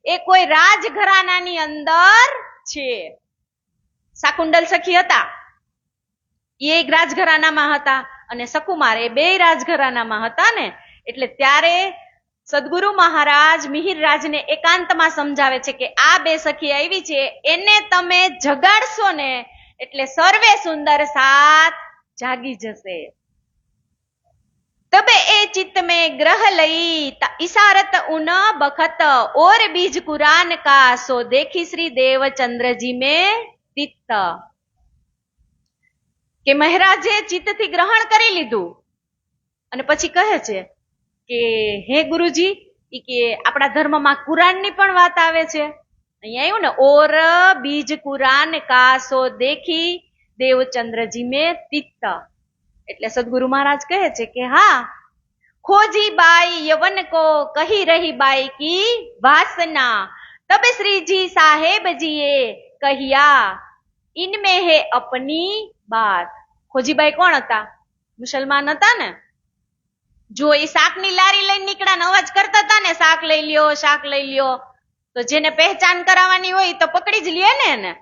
એ કોઈ રાજઘરાનાની અંદર છે. સાકુંડલ સખી હતા એ એક રાજઘરાનામાં હતા અને સકુમાર એ બે રાજઘરાનામાં હતા ને. એટલે ત્યારે સદગુરુ મહારાજ મિહિરરાજને એકાંતમાં સમજાવે છે કે આ બે સખી આવી છે, એને તમે જગાડશો ને એટલે સર્વે સુંદર સાથ જાગી જશે. तब ए चित्त में ग्रह लई इशारत उन बखत और बीज कुरान का सो देखी श्री देवचंद्र जी में तित्त. કે મહારાજે ચિત્તથી ગ્રહણ કરી લીધું અને પછી કહે છે કે હે ગુરુજી ઈ કે આપણા ધર્મમાં કુરાનની પણ વાત આવે છે. અહીંયા આવ્યું ને ઓર બીજ કુરાન કા સો દેખી દેવચંદ્રજી में तित्त. એટલે સદગુરુ મહારાજ કહે છે કે હા, खोजी बाई यवन को कही रही बाई की वासना तब श्री जी साहेब जीए कहिया इनमें है अपनी बात. खोजीबाई કોણ હતા? મુસલમાન હતા ને. જો એ શાકની લારી લઈને નીકળ્યા અવાજ કરતા હતા ને, શાક લઈ લ્યો, શાક લઈ લ્યો, તો જેને પહેચાન કરાવવાની હોય તો પકડી જ લે ને એને.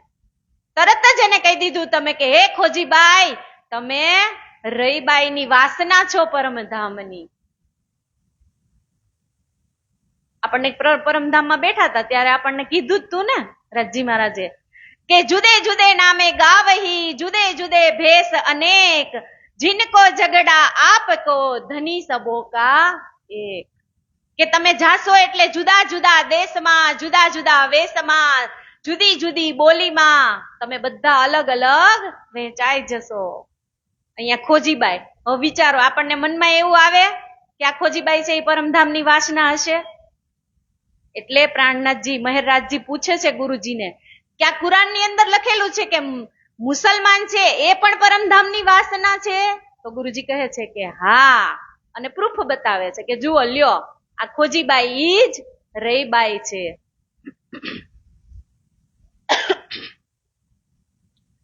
તરત જ એને કહી દીધું તમે કે હે ખોજીબાઈ, તમે રઈબાઈ ની વાસના છો પરમધામની. આપણને પરમધામમાં બેઠા હતા ત્યારે આપણને કીધું જ તું ને રાજજી મહારાજે કે જુદે જુદે નામે ગાવહી જુદે જુદે ભેસ અનેક जिनको झगड़ा आपको धनी सबो का एक. કે તમે જાશો એટલે જુદા જુદા દેશમાં, જુદા જુદા વેશમાં, જુદી જુદી બોલીમાં તમે બધા અલગ અલગ વહેંચાઈ જશો. અહીંયા ખોજીબાઈ. હવે વિચારો, આપણને મનમાં એવું આવે કે આ ખોજીબાઈ છે એ પરમધામની વાસના હશે. એટલે પ્રાણનાથજી મહેરરાજજી પૂછે છે ગુરુજીને કે આ કુરાન ની અંદર લખેલું છે કે મુસલમાન છે એ પણ પરમધામની વાસના છે? તો ગુરુજી કહે છે કે હા, અને પ્રૂફ બતાવે છે કે જુઓ લ્યો, આ ખોજીબાઈ જ રઈબાઈ છે.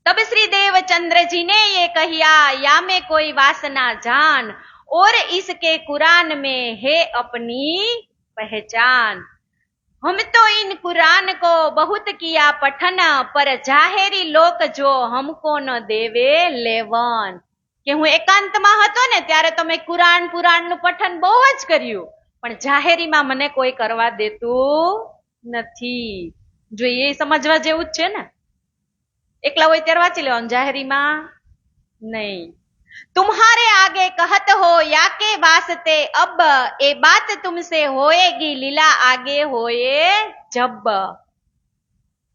तब श्री देवचंद्र जी ने ये कहिया या में कोई वासना जान और इसके कुरान में है अपनी पहचान. हम तो इन कुरान को बहुत किया पठन पर जाहेरी लोक जो हमको न देवे लेवन. કે હું એકાંતમાં હતો ને ત્યારે તો મેં કુરાન પુરાણનું પઠન બહુ જ કર્યું, પણ જાહેરીમાં મને કોઈ કરવા દેતું નથી. જો એ સમજવા જેવું જ છે ને. એકલા હોય ત્યારે વાંચી લેવાનું, જાહેરીમાં નહીં. तुम्हारे आगे कहत हो या के वास्ते अब ए बात तुमसे होएगी લીલા આગે હોએ જબ.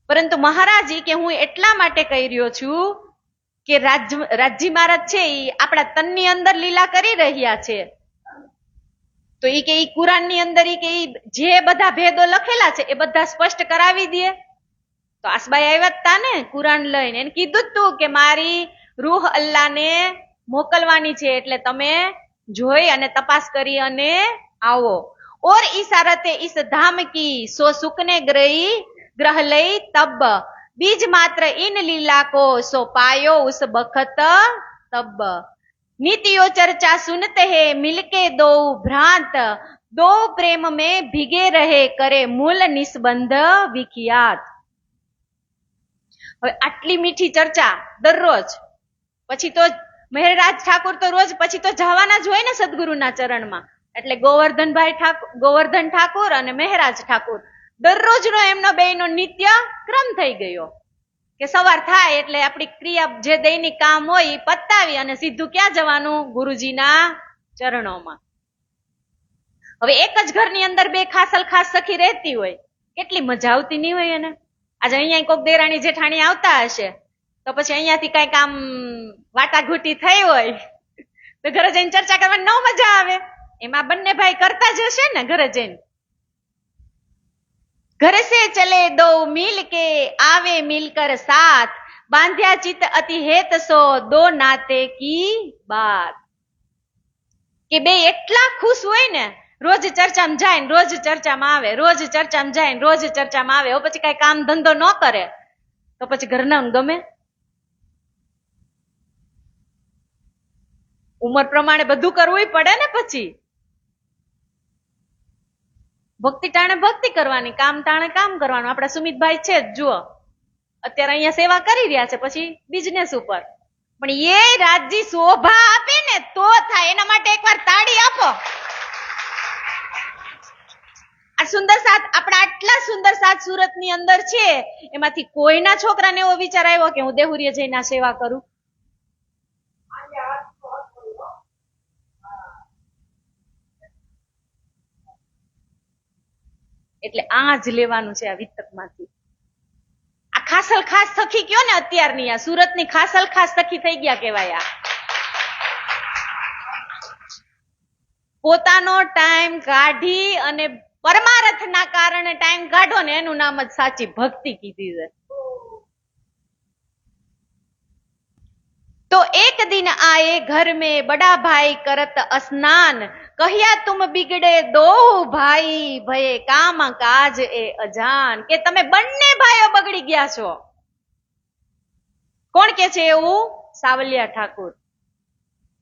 પરંતુ મહારાજી કે હું એટલા માટે કહી રહ્યો છું કે રાજજી મહારાજ છે એ આપણા તનની અંદર લીલા કરી રહ્યા છે. તો એ કે કુરાન ની અંદર કે જે બધા ભેદો લખેલા છે એ બધા સ્પષ્ટ કરાવી દે. તો આસબાઈ આવ્યા હતા ને કુરાન લઈને, એને કીધું જ તું કે મારી રૂહ અલ્લાહને મોકલવાની છે, એટલે તમે જોઈ અને તપાસ કરી અને આવો. ઓર ઈશારતે इस धाम की सो सुकने ग्रह लई तब बीज मात्र इन लीला को सो पायो उस बखत तब. नीतियो चर्चा सुनते हैं मिलके दो भ्रांत दो प्रेम में भीगे रहे करे मूल निस्बंध विख्यात. હવે આટલી મીઠી ચર્ચા દરરોજ, પછી તો મહેરરાજ ઠાકોર તો રોજ પછી તો જવાના જ હોય ને સદગુરુના ચરણમાં. એટલે ગોવર્ધન ઠાકોર અને મહેરાજ ઠાકોર દરરોજનો એમનો બેયનો નિત્ય ક્રમ થઈ ગયો કે સવાર થાય એટલે આપણી ક્રિયા જે દૈનિક કામ હોય એ પતાવી અને સીધું ક્યાં જવાનું? ગુરુજીના ચરણોમાં. હવે એક જ ઘરની અંદર બે ખાસલ ખાસ સખી રહેતી હોય, કેટલી મજા આવતી નહીં હોય એને. આજે અહીંયા કોક દેરાણી જેઠાણી આવતા હશે તો પછી અહીંયાથી કઈક આમ વાટાઘૂટી થઈ હોય તો ઘરે જઈને ચર્ચા કરવાની ન મજા આવે. એમાં બંને ભાઈ કરતા જ હશે ને ઘરે જઈને. घर से चले दो मिल के आवे मिलकर साथ बांध्या चित अति हेत सो दो नाते की बात. કે બે એટલા ખુશ હોય ને, રોજ ચર્ચામાં જાય ને રોજ ચર્ચામાં આવે, રોજ ચર્ચામાં જાય ને રોજ ચર્ચામાં આવે. હવે પછી કઈ કામ ધંધો ન કરે તો પછી ઘરના ગમે? ઉંમર પ્રમાણે બધું કરવું પડે ને. પછી ભક્તિ ટાણે ભક્તિ કરવાની, કામ ટાણે કામ કરવાનું. આપડા સુમિતભાઈ છે જુઓ અત્યારે અહીંયા સેવા કરી રહ્યા છે, પછી બિઝનેસ ઉપર. પણ એ રાજજી શોભા આપે ને તો થાય. એના માટે એકવાર તાળી આપો. આ સુંદર સાથ, આપણા આટલા સુંદર સાથ સુરત ની અંદર છે, એમાંથી કોઈના છોકરાને એવો વિચાર આવ્યો કે હું દેહુરીએ જઈને આ સેવા કરું? એટલે આ જ લેવાનું છે આ વિતકમાંથી. આ ખાસલ ખાસ સખી કયો ને અત્યારની, આ સુરતની ખાસલ ખાસ સખી થઈ ગયા કેવાય. આ પોતાનો ટાઈમ કાઢી અને પરમાર્થના કારણે ટાઈમ કાઢો ને એનું નામ જ સાચી ભક્તિ કીધી છે. तो एक दिन आए घर में बड़ा भाई करत स्नान, कहिया तुम बिगड़े दो भाई भये काम काज ए अजान. કે તમે બંને ભાઈઓ બગડી ગયા છો. કોણ કે છે એવું? સાવલિયા ઠાકુર.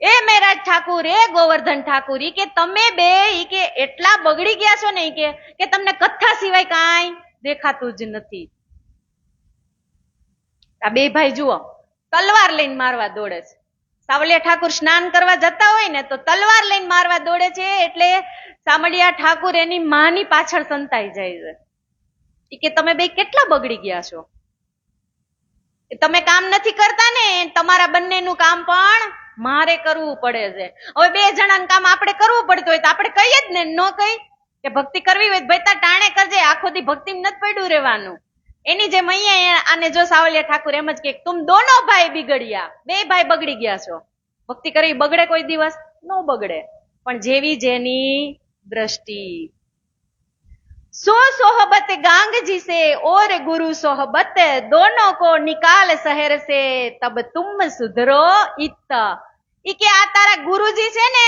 એ મેરાજ ઠાકુર, એ ગોવર્ધન ઠાકુર, ઈ કે તમે બે ઈ કે એટલા બગડી ગયા છો ને ઈ કે તમને કથા સિવાય કાંઈ દેખાતું જ નથી. આ બે ભાઈ જુઓ તલવાર લઈને મારવા દોડે છે. સાવલિયા ઠાકુર સ્નાન કરવા જતા હોય ને તો તલવાર લઈને મારવા દોડે છે, એટલે સામળિયા ઠાકુર એની માની પાછળ સંતાઈ જાય છે. ઈ કે તમે બે કેટલા બગડી ગયા છો, તમે કામ નથી કરતા ને, તમારા બંનેનું કામ પણ મારે કરવું પડે છે. હવે બે જણાનું કામ આપણે કરવું પડતું હોય તો આપણે કહીએ જ ને, ન કહી કે ભક્તિ કરવી હોય ભાઈ તાર ટાણે કરજે, આખો દી ભક્તિ નથી પડ્યું રહેવાનું. એની જેમ અહીંયા આને જો સાવલિયા ઠાકુર એમ જ કે તુમ દોનો ભાઈ બિગડ્યા, બે ભાઈ બગડી ગયા છો. ભક્તિ કરવી બગડે કોઈ દિવસ? ન બગડે, પણ જેવી જેની દ્રષ્ટિ. सो सोहबत गांग जी से और गुरु सोहबत, दोनों को निकाल शहर से तब तुम सुधरो इत. ઈ કે આ તારા ગુરુજી છે ને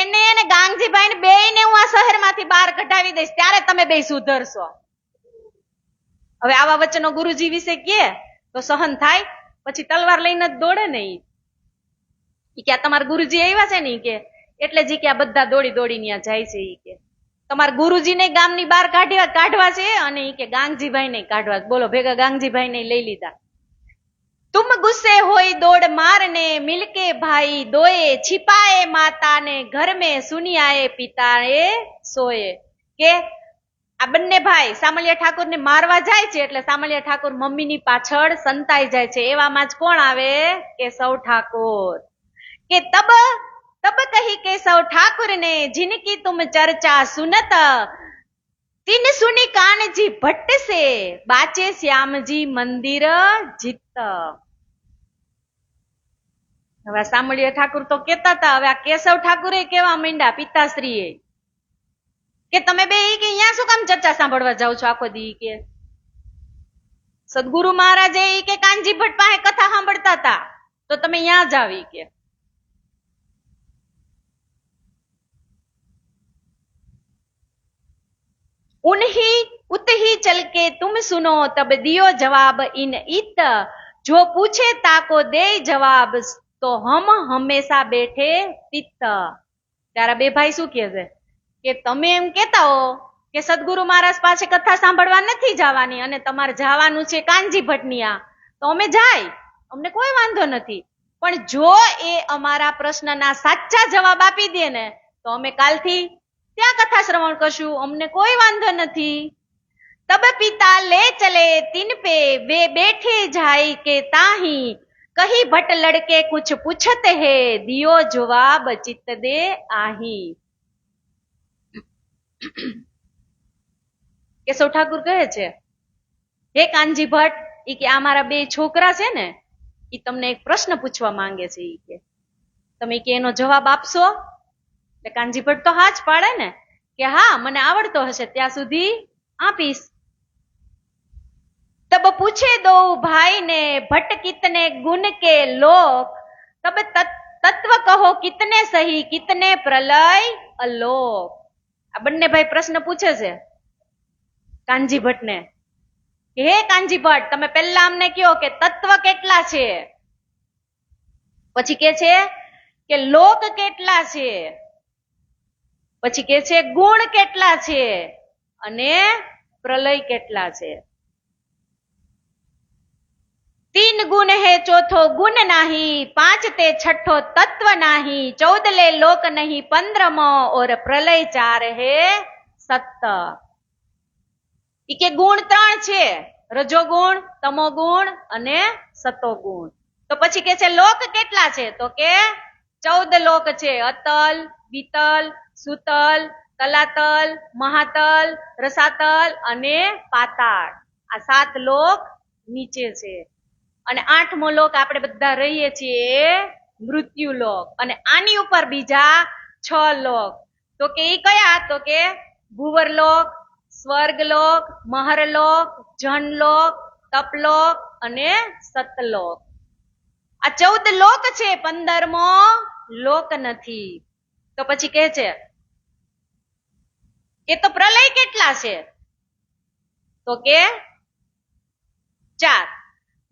એને ને ગાંગજીભાઈ ને બેયને હું આ શહેરમાંથી બહાર કઢાવી દઈશ, ત્યારે તમે બે સુધરશો. હવે આવા વચનો ગુરુજી વિશે કે તો સહન થાય? પછી તલવાર લઈને જ દોડે ને. ઈ કે આ તમારા ગુરુજી આવ્યા છે ને ઈ કે એટલે જ ઈ કે આ બધા દોડી દોડી ત્યાં જાય છે. ઈ કે તમારા ગુરુજીને ગામની બહાર કાઢવા છે અને ઈ કે ગાંગજીભાઈ ને કાઢવા. બોલો ભેગા ગાંગજીભાઈ ને લઈ લીધા. तुम गुस्से होई दौड़ मारने मिलके भाई दोए, छिपाए माता ने घर में सुनियाए पिता ए सोए. કે આ બંને ભાઈ સામલિયા ઠાકુર ને મારવા જાય છે એટલે સામલિયા ઠાકુર મમ્મીની પાછળ સંતાઈ જાય છે. એવામાં જ કોણ આવે? કેશવ ઠાકોર. કે तब कही केशव ठाकुर ने जिनकी तुम चर्चा सुनत, तिन सुनी कानजी भट्ट से बाचे श्यामजी मंदिर जीत. હવે સામળિયા ઠાકુર તો કેતા હતા, હવે આ કેશવ ઠાકુરે કેવા માંડ્યા પિતાશ્રીએ કે તમે બે કે અહીંયા શું કામ ચર્ચા સાંભળવા જાવ છો આખો દી? કે સદગુરુ મહારાજે કે કાનજી ભટ્ટ પાસે કથા સાંભળતા હતા તો તમે અહીંયા જ આવી. કે उन्हीं उत ही चल के तुम सुनो तब दियो जवाब इन इत, जो पूछे ताको दे जवाब तो हम हमेशा बैठे पित. ત્યારે બે ભાઈ શું કહે છે કે તમે એમ કેતા હો કે સદગુરુ મહારાજ પાસે કથા સાંભળવા નથી જવાની અને તમારે જવાનું છે કાનજી ભટ્ટનિયા, તો અમે જાય, અમને કોઈ વાંધો નથી, પણ જો એ અમારા પ્રશ્નના સાચા જવાબ આપી દે ને તો અમે કાલથી ત્યાં કથા શ્રવણ કરશું, અમને કોઈ વાંધો નથી. તબ પિતા લે ચલે તિન पे वे बैठे जाई के ताही, कही भट्ट लड़के कुछ पूछत है दियो जवाब चित्त दे आही. કેશવ ઠાકુર કહે છે હે કાનજી ભટ્ટ, ઈ કે આ મારા બે છોકરા છે ને ઈ તમને એક પ્રશ્ન પૂછવા માંગે છે. ઈ કે તમે કે એનો જવાબ આપશો? એટલે કાનજી ભટ્ટ તો હા જ પાડે ને કે હા મને આવડતો હશે ત્યાં સુધી આપીશ. तब पूछे दो भाई ने भट्ट कितने गुण के लोक, तब तत्व कहो कितने सही कितने प्रलय अलोक. આ બંને ભાઈ પ્રશ્ન પૂછે છે કાનજી ભટ્ટ ને કે હે કાનજી ભટ્ટ તમે પહેલા અમને કયો કે તત્વ કેટલા છે, પછી કે છે કે લોક કેટલા છે, પછી કે છે ગુણ કેટલા છે અને પ્રલય કેટલા છે. 3 गुण है चौथो गुण नाही, 5 ते छठो तत्व नाही, 14 लोक नहीं 15 और प्रलय 4 है 7. ઈ કે ગુણ 3 છે, રજોગુણ, તમોગુણ અને સતોગુણ. તો પછી કે છે લોક કેટલા છે? તો કે 14 લોક છે. અતલ, વિતલ, સુતલ, તલાતલ, મહાતલ, રસાતલ અને પાતાળ. આ 7 લોક નીચે છે. અને 8મો લોક આપણે બધા રહીએ છીએ મૃત્યુ લોક. અને આની ઉપર બીજા 6 લોક. તો કે ઈ કયા? તો કે ભુવરલોક, સ્વર્ગલોક, મહરલોક, જનલોક, તપલોક અને સતલોક. આ 14 લોક છે, 15મો લોક નથી. તો પછી કહે છે કે તો પ્રલય કેટલા છે? તો કે 4.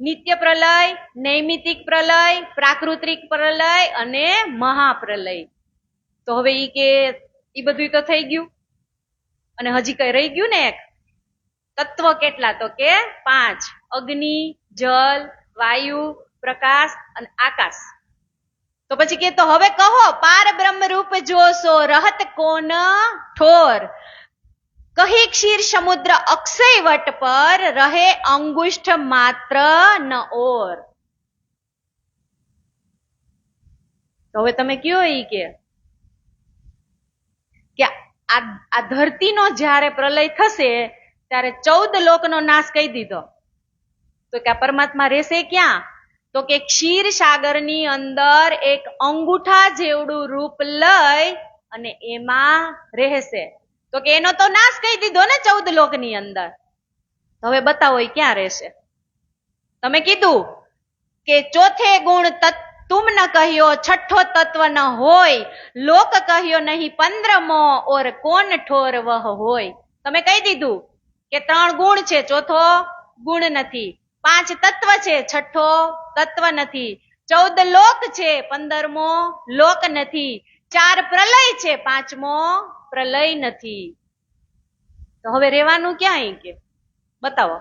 નિત્ય પ્રલય, નૈમિતિક પ્રલય, પ્રાકૃતિક પ્રલય અને મહાપ્રલય. તો હવે ઈ કે ઈ બધું તો થઈ ગયું, અને હજી કઈ રહી ગયું ને એક. તત્વ કેટલા? તો કે 5. અગ્નિ, જલ, વાયુ, પ્રકાશ અને આકાશ. તો પછી કે તો હવે કહો, પાર બ્રહ્મ રૂપ જોશો રહત કોન ઠોર, કહી ક્ષીર સમુદ્ર અક્ષય વટ પર રહે અંગુષ્ઠ માત્ર ન ઓર. તો હવે તમે કયો ઈ કે આ ધરતીનો જ્યારે પ્રલય થશે ત્યારે 14 લોકનો નાશ કહી દીધો. તો કે આ પરમાત્મા રહેશે ક્યાં? તો કે ક્ષીર સાગરની અંદર એક અંગૂઠા જેવડું રૂપ લઈ અને એમાં રહેશે. તો કે એનો તો નાશ કહી દીધો ને 14 લોકની અંદર. હવે બતાવો એ ક્યાં રહેશે? તમે કીધું કે ચોથે ગુણ તુમ ન કહ્યો, છઠ્ઠો તત્વ ન હોય, લોક કહ્યો નહીં 15મો ઓર કોણ ઠોર વહ હોય. તમે કહી દીધું કે 3 ગુણ છે, ચોથો ગુણ નથી. 5 તત્વ છે, છઠ્ઠો તત્વ નથી. 14 લોક છે, 15મો લોક નથી. 4 પ્રલય છે, 5મો પ્રલય નથી. તો હવે રહેવાનું ક્યાં કે બતાવો.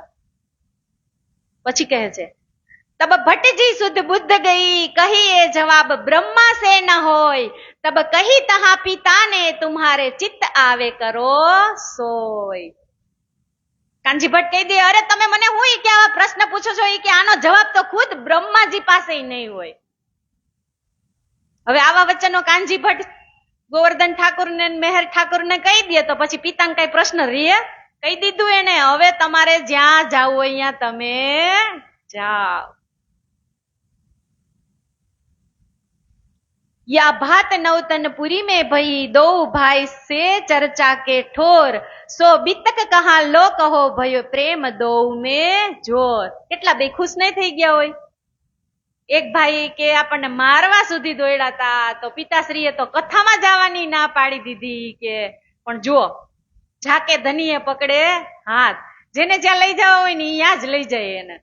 પછી કહે છે तब भट्ट जी शुद्ध बुद्ध गई, कही ये जवाब ब्रह्मा से न होय, तब कही तहा पिता ने तुम्हारे चित्त आवे करो सोय. કાનજી ભટ્ટ કહી દે, અરે તમે મને હું કે આવા પ્રશ્ન પૂછો છો, કે આનો જવાબ તો ખુદ બ્રહ્માજી પાસે નહીં હોય. હવે આવા વચનો કાનજી ભટ્ટ ગોવર્ધન ઠાકુર ને મેહર ઠાકુર ને કહી દે તો પછી પિતાને કઈ પ્રશ્ન રે? કહી દીધું એને, હવે તમારે જ્યાં જાવ અહીંયા તમે જાઓ. या भात नौतनपुरी में भई, दो भाई से चर्चा के ठोर, सो बितक कहा लो कहो भयो प्रेम दो में जोर. કેટલા બે ખુશ નહીં થઈ ગયા હોય? એક ભાઈ કે આપણને મારવા સુધી દોડ્યા હતા, તો પિતાશ્રીએ તો કથામાં જવાની ના પાડી દીધી. કે પણ જો જાકે ધનીએ પકડે હાથ, જેને જ્યાં લઈ જવા હોય ને ત્યાં જ લઈ જાય એને.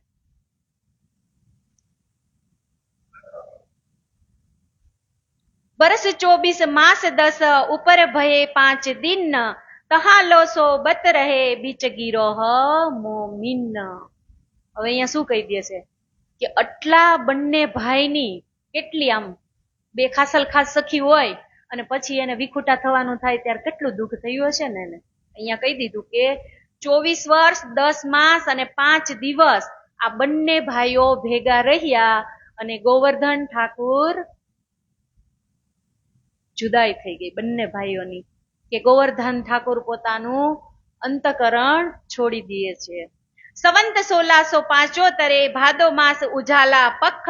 बरस 24 मास 10 ऊपर भये 5 दिन, तहा लो सो बत रहे बीच गिरोह मोमिन. હવે અહીંયા શું કહી દે છે કે આટલા બંને ભાઈની કેટલી આમ બે ખાસલ ખાસ સખી હોય અને પછી એને વિખુટા થવાનું થાય ત્યારે કેટલું દુઃખ થયું હશે ને એને. અહીંયા કહી દીધું કે 24 વર્ષ 10 માસ અને 5 દિવસ આ બંને ભાઈઓ ભેગા રહ્યા અને ગોવર્ધન ઠાકુર જુદાઈ થઈ ગઈ બંને ભાઈઓની. કે ગોવર્ધન ઠાકુર પોતાનું અંતકરણ છોડી દે છે. સંવંત 1675 ભાદો માસ ઉજાલા પખ,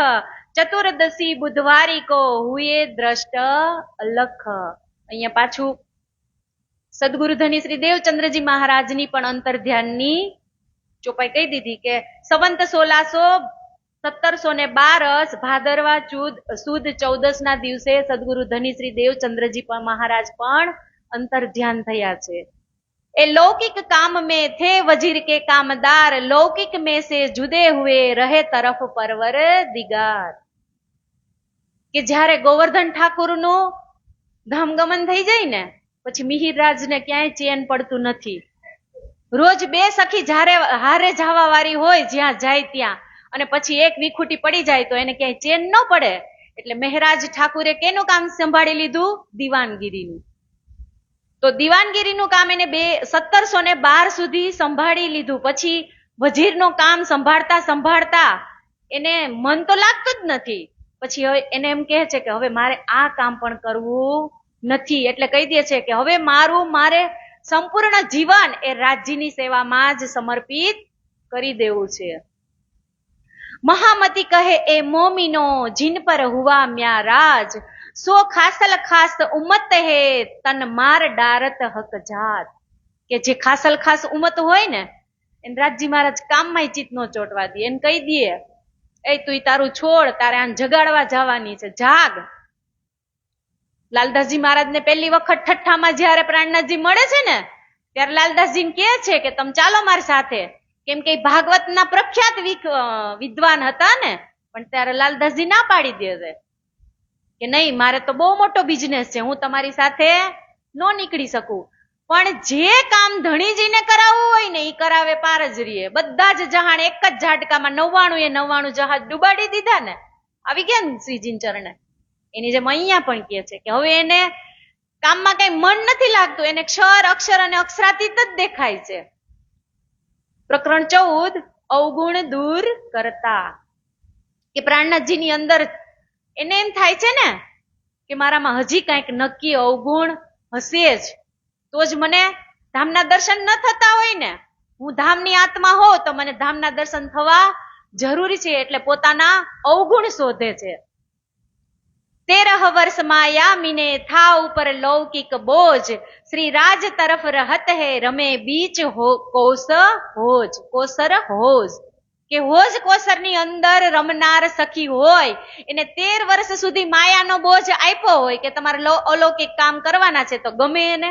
ચતુર્દશી બુધવારી કો હુએ દ્રષ્ટ અલખ. અહીંયા પાછું સદગુરુ ધની શ્રી દેવચંદ્રજી મહારાજની પણ અંતર્ધ્યાનની ચોપાઈ કહી દીધી કે સંવંત 1712 ભાદરવા સુદ 14 ના દિવસે સદગુરુ ધની શ્રી દેવચંદ્રજી મહારાજ પણ અંતર્ધ્યાન થયા છે. એ લૌकिक काम में थे वजीर के कामदार, लौकिक में से जुदे हुए रहे तरफ परवर दिगार. કે જ્યારે ગોવર્ધન ઠાકુરનું ધામગમન થઈ જાય ને પછી મિહિરરાજને ક્યાંય ચેન પડતું નથી. રોજ બે સખી જ્યારે હારે જવા વાળી હોય જ્યાં જાય ત્યાં, અને પછી એક વિખૂટી પડી જાય તો એને ક્યાંય ચેન ન પડે. એટલે મહેરાજ ઠાકુરે કેનું કામ સંભાળી લીધું? દીવાનગીરીનું. તો દિવાનગીરીનું કામ એને 1712 સુધી સંભાળી લીધું. પછી વજીરનું કામ સંભાળતા સંભાળતા એને મન તો લાગતું જ નથી. પછી હવે એને એમ કહે છે કે હવે મારે આ કામ પણ કરવું નથી. એટલે કહી દે છે કે હવે મારે સંપૂર્ણ જીવન એ રાજ્યની સેવામાં જ સમર્પિત કરી દેવું છે. મહામતી કહે એ મોમીનો જીન પર હુઆ મ્યા રાજ, સો ખાસલ ખાસ ઉમ્મત હે તન માર ડારત હક જાત. કે જે ખાસલ ખાસ ઉમ્મત હોય ને એને રાજજી મહારાજ કામમાં ચિત્ત નો ચોટવા દે. એને કહી દે એ તું તારું છોડ, તારે આને જગાડવા જવાની છે, જાગ. લાલદાસજી મહારાજ ને પહેલી વખત ઠઠ્ઠામાં જયારે પ્રાણનાથજી મળે છે ને ત્યારે લાલદાસજી કહે છે કે તમે ચાલો મારી સાથે, કેમ કે ભાગવતના પ્રખ્યાત વિદ્વાન હતા ને. પણ ત્યારે લાલદાસજી ના પાડી દે છે કે નહીં, મારે તો બહુ મોટો બિઝનેસ છે, હું તમારી સાથે નો નીકળી શકું. પણ જે કામ ધણીજીને કરાવવું હોય ને એ કરાવે પાર જ રહીએ. બધા જ જહાણ એક જ ઝાટકામાં 99 જહાજ ડુબાડી દીધા ને, આવી ગયા ને શ્રીજી ચરણે. એની જેમ અહીંયા પણ કહે છે કે હવે એને કામમાં કઈ મન નથી લાગતું, એને ક્ષર અક્ષર અને અક્ષરાતીત જ દેખાય છે. પ્રકરણ 14 અવગુણ દૂર કરતા. કે પ્રાણનાથજીની અંદર એને એમ થાય છે ને કે મારામાં હજી કઈક નક્કી અવગુણ હશે જ, તો જ મને ધામના દર્શન ન થતા હોય ને. હું ધામની આત્મા હોઉં તો મને ધામના દર્શન થવા જરૂરી છે. એટલે પોતાના અવગુણ શોધે છે. 13 વર્ષમાં યામીને થા ઉપર લૌકિક બોજ, શ્રી રાજ તરફ રહત હે રમે બીચ કોસર હોજ. કે હોજ કોસર ની અંદર રમનાર સખી હોય એને 13 વર્ષ સુધી માયાનો બોજ આપ્યો હોય કે તમારે અલૌકિક કામ કરવાના છે તો ગમે એને.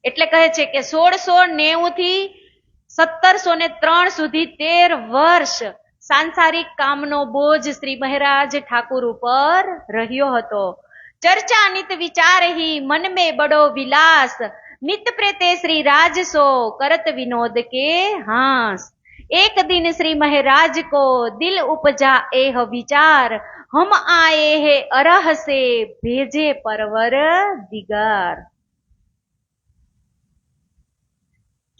એટલે કહે છે કે 1690 થી 1703 સુધી 13 વર્ષ સાંસારિક કામનો બોજ શ્રી મહારાજ ઠાકુર ઉપર રહ્યો હતો. ચર્ચા નિત વિચાર હી મન में बड़ो विलास, नित प्रेते श्री राज सो करत विनोद के हास. एक दिन श्री महाराज को दिल उपजा एह विचार, हम आए है अरह से भेजे परवर दिगार.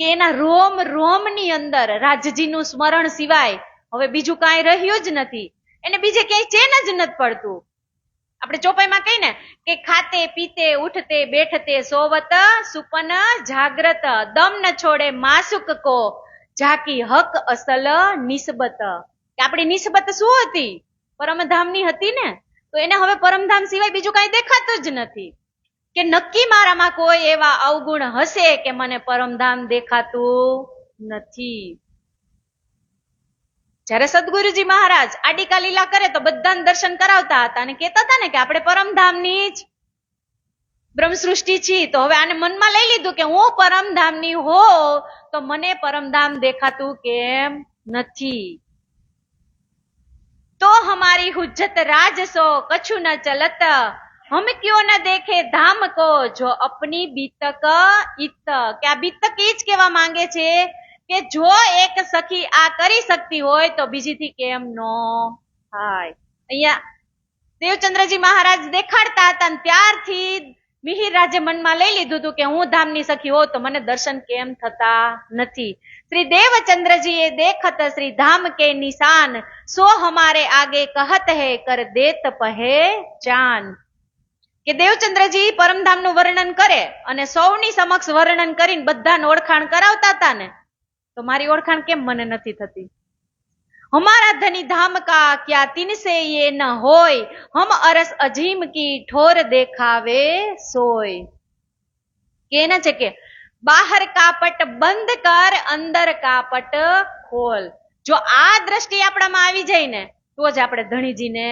કે એના રોમ રોમ ની અંદર રાજજીનું સ્મરણ સિવાય હવે બીજું કાંઈ રહ્યું જ નથી. એને બીજે ક્યાંય ચેન જ નથી પડતું. આપણે ચોપાઈમાં કહીએ ને કે ખાતે પીતે ઉઠતે બેઠતે સોવત સુપન જાગ્રત, દમ ન છોડે માસુક કો ઝાકી હક અસલ નિસ્બત. કે આપણી નિસ્બત શું હતી? પરમધામની હતી ને. તો એને હવે પરમધામ સિવાય બીજું કાંઈ દેખાતું જ નથી. કે નક્કી મારામાં કોઈ એવા અવગુણ હશે કે મને પરમધામ દેખાતું નથી. જયારે સદગુરુજી મહારાજ આડિકા લીલા કરે તો બધાને દર્શન કરાવતા હતા અને કહેતા હતા ને કે આપણે પરમધામની જ બ્રહ્મ સૃષ્ટિ છીએ. તો હવે આને મનમાં લઈ લીધું કે હું પરમધામની હોઉં તો મને પરમધામ દેખાતું કેમ નથી? તો હમારી હુજ્જત રાજસો કછું ન ચલત, हम क्यों न देखे धाम को जो अपनी बीतक इत. કે આ બીતક એ જ કહેવા માંગે છે કે જો એક સખી આ કરી શકતી હોય તો બીજીથી કેમ નો થાય. અહીંયા દેવચંદ્રજી મહારાજ દેખાડતા હતા ને ત્યારથી મિહિર રાજે મનમાં લઈ લીધું હતું કે હું ધામની સખી હોઉં તો મને દર્શન કેમ થતા નથી. શ્રી દેવચંદ્રજી એ દેખત શ્રી ધામ કે નિશાન, સો હમારે આગે કહત હે કર દેત પહે ચાન. કે દેવચંદ્રજી પરમધામનું વર્ણન કરે અને સૌની સમક્ષ વર્ણન કરીને બધાને ઓળખાણ કરાવતા હતા ને, તો મારી ઓળખાણ કેમ મને નથી થતી? હમારા ધની ધામ કા ક્યા તિનસે યે ન હોય, હમ અરસ અજીમ કી ઠોર દેખાવે સોય. કે ના છે કે બહાર કાપટ બંધ કર અંદર કાપટ ખોલ. જો આ દ્રષ્ટિ આપણામાં આવી જાય ને તો જ આપણે ધણીજીને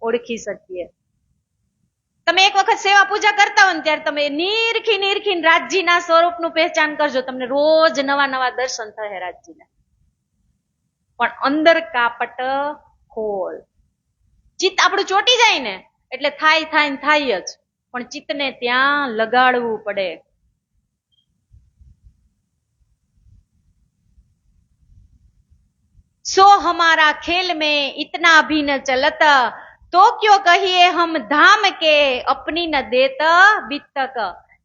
ઓળખી શકીએ. તમે એક વખત સેવા પૂજા કરતા હો ને ત્યારે તમે નીરખીને રાજજીના સ્વરૂપનું પહેચાન કરજો. તમને રોજ નવા દર્શન થશે રાજજીના. પણ અંદર કાપટ ખોલ. ચિત્ત આપણું ચોટી જાય ને એટલે થાય જ, પણ ચિત્તને ત્યાં લગાડવું પડે. સો હમારા ખેલ में इतना भी न चलत, તો ક્યો કહીએ હમ ધામ કે અપની ન દેત બીતક.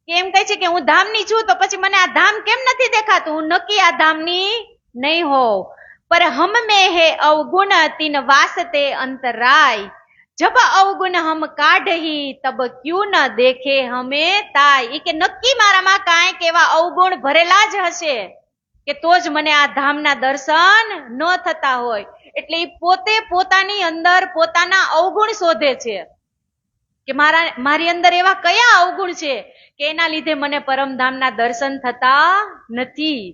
એમ કહે છે કે હું ધામની છું તો પછી મને આ ધામ કેમ નથી દેખાતું? હું નક્કી આ ધામની નહીં હોઉં. પર હમ में है अवगुण तीन वास्ते अंतराय, जब अवगुण हम काढ़ही तब क्यों न देखे हमें ताय. એ કે નક્કી મારામાં કાંઈક એવા અવગુણ ભરેલા જ હશે કે તો જ મને આ ધામના દર્શન ન થતા હોય. એટલે એ પોતે પોતાની અંદર પોતાના અવગુણ શોધે છે કે મારી અંદર એવા કયા અવગુણ છે કે એના લીધે મને પરમધામના દર્શન થતા નથી.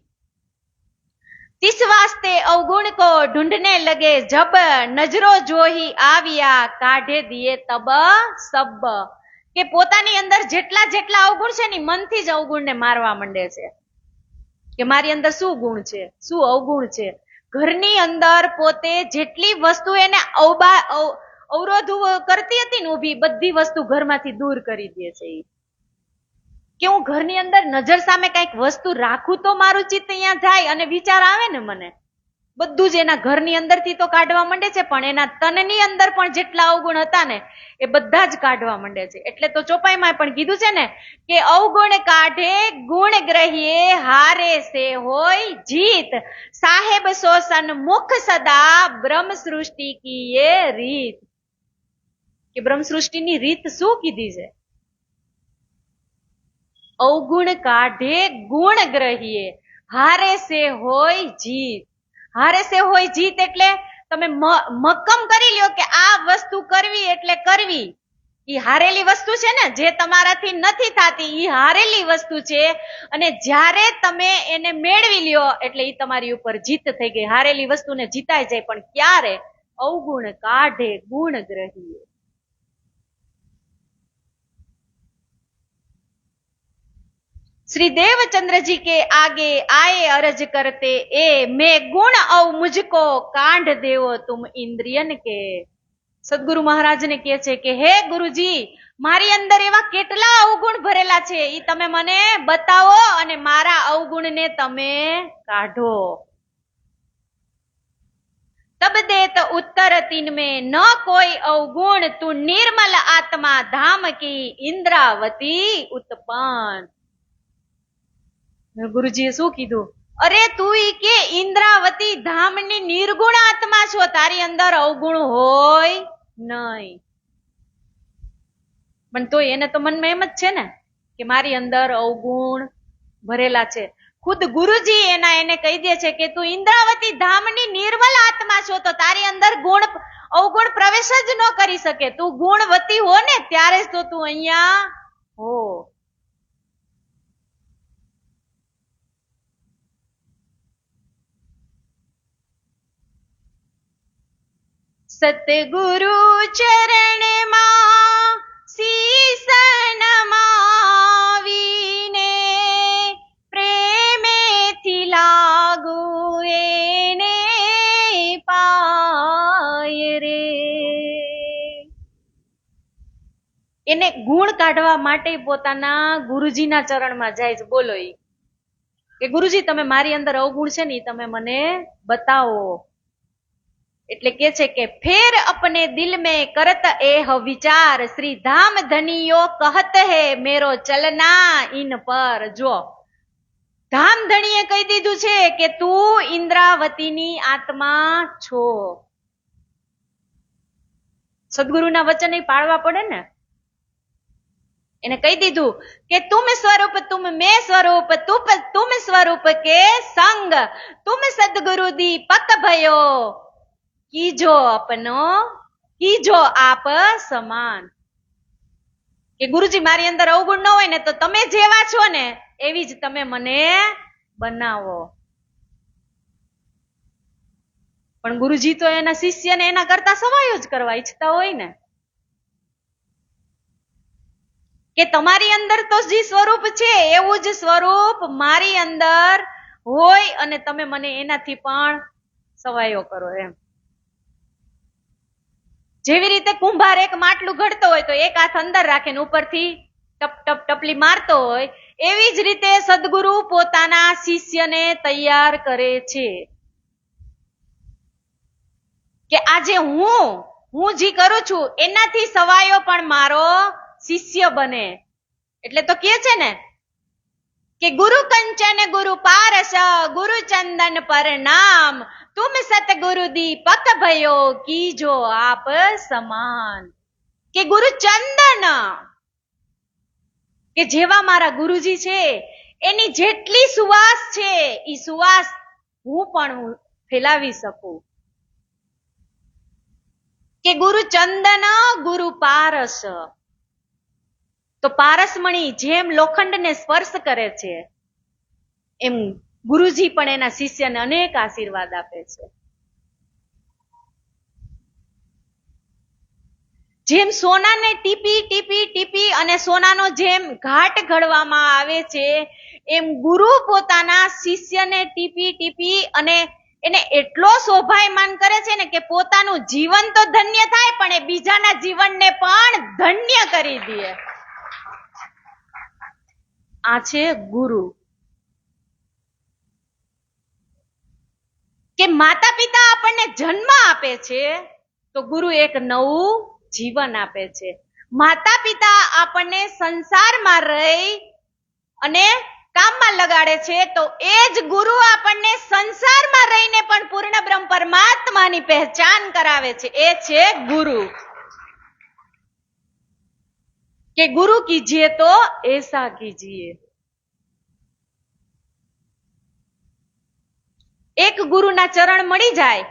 तिस वास्ते अवगुण को ढूंढने लगे जब, नजरो जो ही આવ્યા કાઢે દિયે તબ સબ. કે પોતાની અંદર જેટલા જેટલા અવગુણ છે ને મનથી જ અવગુણને મારવા માંડે છે કે મારી અંદર શું ગુણ છે, શું અવગુણ છે. ઘરની અંદર પોતે જેટલી વસ્તુ એને અવરોધ કરતી હતી ને ઊભી, બધી વસ્તુ ઘરમાંથી દૂર કરી દે છે. કે હું ઘરની અંદર નજર સામે કઈક વસ્તુ રાખું તો મારું ચિત્ત અહીંયા જાય અને વિચાર આવે ને મને. બધું જ એના ઘરની અંદરથી તો કાઢવા માંડે છે, પણ એના તનની અંદર પણ જેટલા અવગુણ હતા ને એ બધા જ કાઢવા માંડે છે. એટલે તો ચોપાઈમાં પણ કીધું છે ને કે અવગુણ કાઢે ગુણ ગ્રહીએ હારે સે હોય જીત, સાહેબ શોષણ મુખ સદા બ્રહ્મ સૃષ્ટિ કી એ રીત. કે બ્રહ્મ સૃષ્ટિની રીત શું કીધી છે? અવગુણ કાઢે ગુણ ગ્રહીએ હારે સે હોય જીત. હારે સે હોય જીત એટલે તમે મક્કમ કરી લ્યો કે આ વસ્તુ કરવી એટલે કરવી. ઈ હારેલી વસ્તુ છે ને, જે તમારાથી નથી થતી ઈ હારેલી વસ્તુ છે. અને જ્યારે તમે એને મેળવી લ્યો એટલે ઈ તમારી ઉપર જીત થઈ ગઈ. હારેલી વસ્તુને જીતાઈ જાય, પણ ક્યારે? અવગુણ કાઢે ગુણ ગ્રહીએ. श्री देवचंद्र जी के आगे आए अर्ज करते ए, मैं गुण औ मुझको कांड देवो तुम इंद्रियन के. સદગુરુ મહારાજ ને કહે છે કે હે ગુરુજી, મારી અંદર એવા કેટલા અવગુણ ભરેલા છે ઈ તમે મને બતાવો અને મારા અવગુણ ને તમે કાઢો. तब देत उत्तर तीन में न कोई अवगुण तू निर्मल आत्मा धाम की इंद्रावती उत्पन्न. ગુરુજીએ શું કીધું? અરે તું ઈ કે ઇન્દ્રાવતી ધામની નિર્ગુણ આત્મા છો, તારી અંદર અવગુણ હોય નહીં. પણ તો એને તો મનમાં એમ જ છે ને કે મારી અંદર અવગુણ ભરેલા છે. ખુદ ગુરુજી એને કહી દે છે કે તું ઇન્દ્રાવતી ધામની નિર્મલ આત્મા છો, તો તારી અંદર અવગુણ પ્રવેશ જ ન કરી શકે. તું ગુણવતી હો ને ત્યારે જ તો તું અહીંયા હો. સતગુરુ ચરણ માં શીશ નમાવીને પ્રેમેથી લાગુ એને પાય રે. એને ગુણ કાઢવા માટે પોતાના ગુરુજીના ચરણમાં જાય છે. બોલો ઈ કે ગુરુજી તમે મારી અંદર અવગુણ છે ને તમે મને બતાવો. એટલે કે છે કે ફેર અપને દિલ में करत एह विचार, श्री धाम धनियो कहत है मेरो चलना इन पर. જો ધામ ધણીએ કહી દીધું છે કે તું ઇન્દ્રાવતીની આત્મા છો. સદગુરુના વચન પાળવા પડે ને. એને કહી દીધું કે તુમ સ્વરૂપ તુમ મેં સ્વરૂપ તુમ સ્વરૂપ કે સંગ તુમ સદગુરુ દીપક ભયો કીજો અપનો કીજો આપ સમાન. કે ગુરુજી મારી અંદર અવગુણ ન હોય ને તો તમે જેવા છો ને એવી જ તમે મને બનાવો. પણ ગુરુજી તો એના શિષ્યને એના કરતા સવાયો જ કરવા ઈચ્છતા હોય ને કે તમારી અંદર તો જે સ્વરૂપ છે એવું જ સ્વરૂપ મારી અંદર હોય અને તમે મને એનાથી પણ સવાયો કરો એમ. જેવી રીતે કુંભાર એક માટલું ઘડતો હોય તો એક હાથ અંદર રાખીને ઉપરથી ટપ ટપ ટપલી મારતો હોય, એવી જ રીતે સદગુરુ પોતાના શિષ્યને તૈયાર કરે છે કે આજે હું હું જે કરું છું એનાથી સવાયો પણ મારો શિષ્ય બને. એટલે તો કે છે ને કે ગુરુ કંચન ગુરુ પારસ ગુરુ ચંદન પર નામ તુમ સતગુરુ દીપક ભયો કીજો આપ સમાન. કે ગુરુ ચંદન, કે જેવા મારા ગુરુજી છે એની જેટલી સુવાસ છે એ સુવાસ હું પણ ફેલાવી શકું. કે ગુરુ ચંદન ગુરુ પારસ, તો પારસમણી જેમ લોખંડને સ્પર્શ કરે છે એમ ગુરુજી પણ એના શિષ્યને અનેક આશીર્વાદ આપે છે. જેમ સોનાને ટીપી ટીપી ટીપી અને સોનાનો જેમ ઘાટ ઘડવામાં આવે છે એમ ગુરુ પોતાના શિષ્યને ટીપી ટીપી અને એને એટલો શોભાયમાન કરે છે ને કે પોતાનું જીવન તો ધન્ય થાય પણ એ બીજાના જીવનને પણ ધન્ય કરી દે. આ છે ગુરુ. કે માતા પિતા આપણને જન્મ આપે છે તો ગુરુ એક નવું જીવન આપે છે. માતા પિતા આપણને સંસારમાં રહી અને કામમાં લગાડે છે તો એ જ ગુરુ આપણને સંસારમાં રહીને પણ પૂર્ણ બ્રહ્મ પરમાત્માની પહેચાન કરાવે છે. એ છે ગુરુ. કે ગુરુ કીજીએ તો એસા કીજીએ. એક ગુરુના ચરણ મળી જાય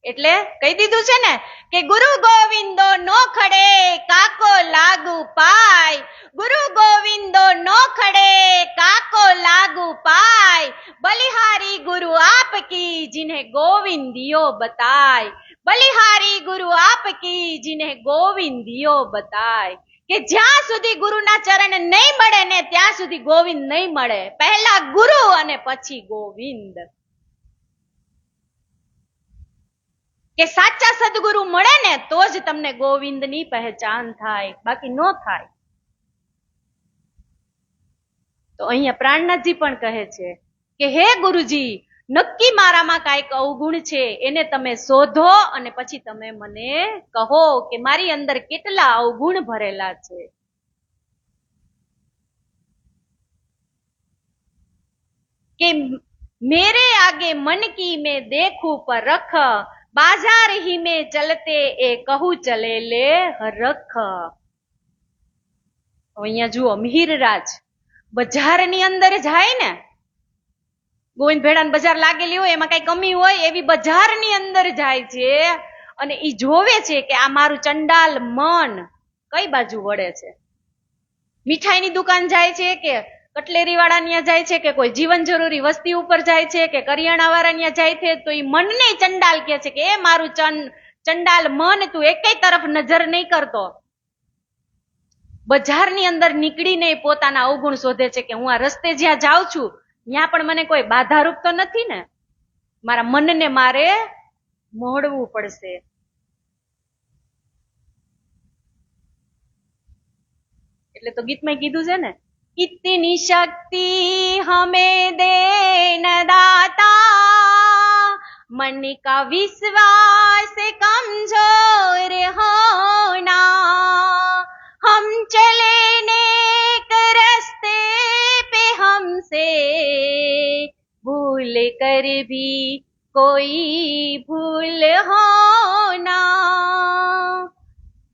એટલે કહી દીધું છે ને કે ગુરુ ગોવિંદો નો ખડે કાકો લાગુ પાય. ગુરુ ગોવિંદો નો ખડે કાકો લાગુ પાય. બલિહારી ગુરુ આપકી जिन्हें गोविंदियो बताय. બલિહારી ગુરુ આપકી जिन्हें गोविंदियो बताय. કે જ્યાં સુધી ગુરુના ચરણ નહીં મળે ને ત્યાં સુધી ગોવિંદ નહીં મળે. પહેલા ગુરુ અને પછી ગોવિંદ. કે સાચા સદગુરુ મળે ને તો જ તમને ગોવિંદની પહેચાન થાય, બાકી ન થાય. તો અહીંયા પ્રાણનાથજી પણ કહે છે કે હે ગુરુજી, નક્કી મારામાં કાંઈક અવગુણ છે એને તમે શોધો અને પછી તમે મને કહો કે મારી અંદર કેટલા અવગુણ ભરેલા છે. કે મેરે આગે મન કી મેં દેખું પર રખ बाजार ही में चलते ए कहूं चले ले रख. અહીંયા જુઓ, મિહિરરાજ બજારની અંદર જાય ને, ગોવિંદ ભેડાની બજાર લાગેલી હોય એમાં કઈ કમી હોય એવી બજારની અંદર જાય છે અને ઈ જોવે છે કે આ મારું ચંડાલ મન કઈ બાજુ વળે છે. મીઠાઈની દુકાન જાય છે કે કટલેરી વાળા ત્યાં જાય છે કે કોઈ જીવન જરૂરી વસ્તી ઉપર જાય છે કે કરિયાણા વાળા ત્યાં જાય છે તો એ મનને ચંડાલ કે છે કે એ મારું ચંડાલ મન, તું એકેય તરફ નજર નહીં કરતો. બજારની અંદર નીકળીને પોતાના અવગુણ શોધે છે કે હું આ રસ્તે જ્યાં જાઉં છું ત્યાં પણ મને કોઈ બાધારૂપ તો નથી ને, મારા મનને મારે મોહડવું પડશે. એટલે તો ગીતમાં કીધું છે ને, इतनी शक्ति हमें दे न दाता मन का विश्वास कमजोर होना हम चले नेक रास्ते पे हमसे भूल कर भी कोई भूल होना.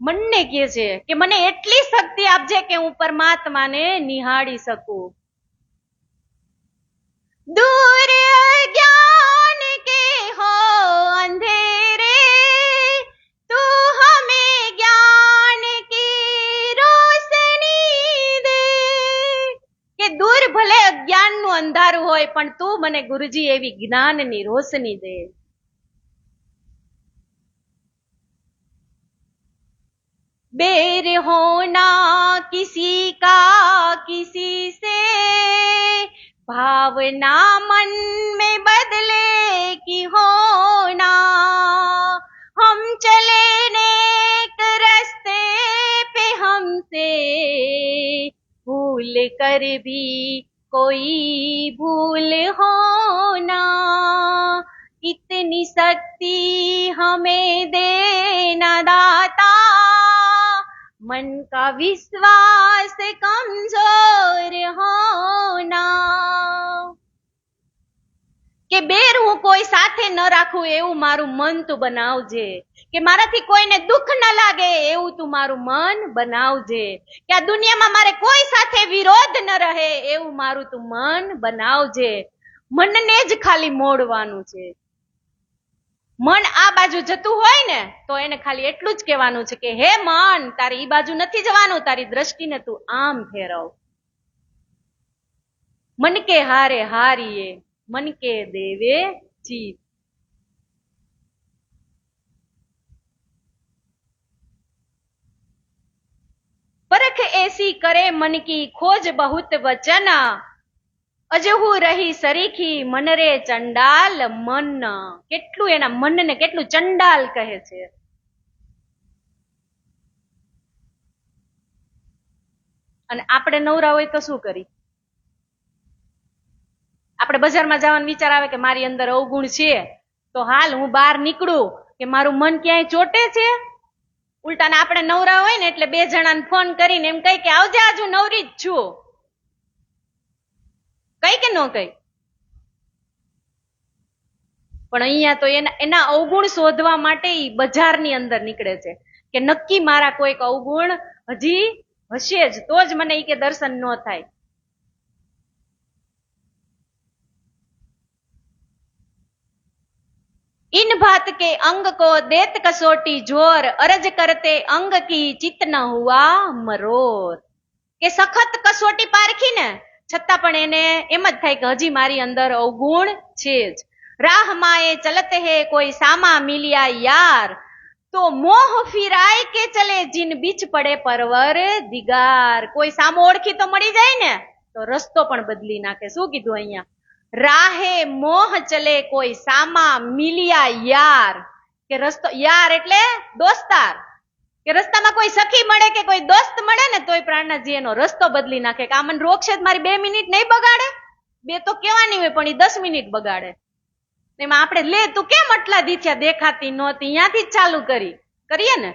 મનને કહે છે કે મને એટલી શક્તિ આપજે કે હું પરમાત્માને નિહાળી શકું. દૂર અજ્ઞાન કે હો અંધેરે તું હમે જ્ઞાન કી રોશની દે. કે દૂર ભલે અજ્ઞાનનું અંધારું હોય પણ તું મને ગુરુજી એવી જ્ઞાનની રોશની દે. बेर होना किसी का किसी से भावना मन में बदले की होना हम चले नेक रास्ते पे हमसे भूल कर भी कोई भूल होना. इतनी शक्ति हमें देना दाता, मन का विश्वास कमजोर होना। કે બેર હું કોઈ સાથે ન રાખું એવું મારું મન તું બનાવજે, કે મારાથી કોઈને દુઃખ ન લાગે એવું તું મારું મન બનાવજે, કે આ દુનિયામાં મારે કોઈ સાથે વિરોધ ન રહે એવું મારું તું મન બનાવજે. મનને જ ખાલી મોડવાનું છે. મન આ બાજુ જતું હોય ને તો એને ખાલી એટલું જ કહેવાનું છે કે હે મન, તારે ઈ બાજુ નથી જવાનું, તારી દ્રષ્ટિને તું આમ ફેરવ. મન કે હારે હારીએ, मन के देवे जीत. परख ऐसी करे मन की खोज बहुत वचन, अजहू रही सरीखी मन रे चंडाल मन. કેટલું એના મનને કેટલું ચંડાલ કહે છે. અને આપણે નવરા હોય તો શું કરી? આપણે બજારમાં જવાનો વિચાર આવે કે મારી અંદર અવગુણ છે, તો હાલ હું બહાર નીકળું કે મારું મન ક્યાંય ચોટે છે? ઉલટાને આપણે નવરા હોય ને એટલે બે જણાને ફોન કરીને એમ કહી કે આવજે, આજ હું નવરી જ છું. કઈ કે ન કઈ? પણ અહીંયા તો એના અવગુણ શોધવા માટે ઈ બજારની અંદર નીકળે છે કે નક્કી મારા કોઈક અવગુણ હજી હશે જ, તો જ મને ઈ કે દર્શન ન થાય. इन बात के अंग को देत कसोटी जोर, अरज करते अंग की चित न हुआ मरोर. કે સખત કસોટી પારખી ને છતાં પણ એને એમ જ થાય કે હજી મારી અંદર અવગુણ છે જ. રાહ માએ ચલત હે કોઈ સામા મિલિયા યાર, તો મોહ ફિરાય કે ચલે જીન બીચ પડે પરવર દિગાર. કોઈ સામો ઓળખી તો મળી જાય ને તો રસ્તો પણ બદલી નાખે. શું કીધું અહીંયા? રાહે મોહ ચલે કોઈ સામા મિલિયા યાર, કે રસ્તો, યાર એટલે દોસ્તાર, કે રસ્તામાં કોઈ સખી મળે કે કોઈ દોસ્ત મળે ને તોય પ્રાણનાથજી એનો રસ્તો બદલી નાખે કે આ મને રોકશે મારી 2 મિનિટ નહીં બગાડે. 2 તો કેવાની હોય પણ એ 10 મિનિટ બગાડે. એમાં આપણે લે તું કેમ આટલા દીથ્યા દેખાતી નહોતી, ત્યાંથી જ ચાલુ કરીએ ને.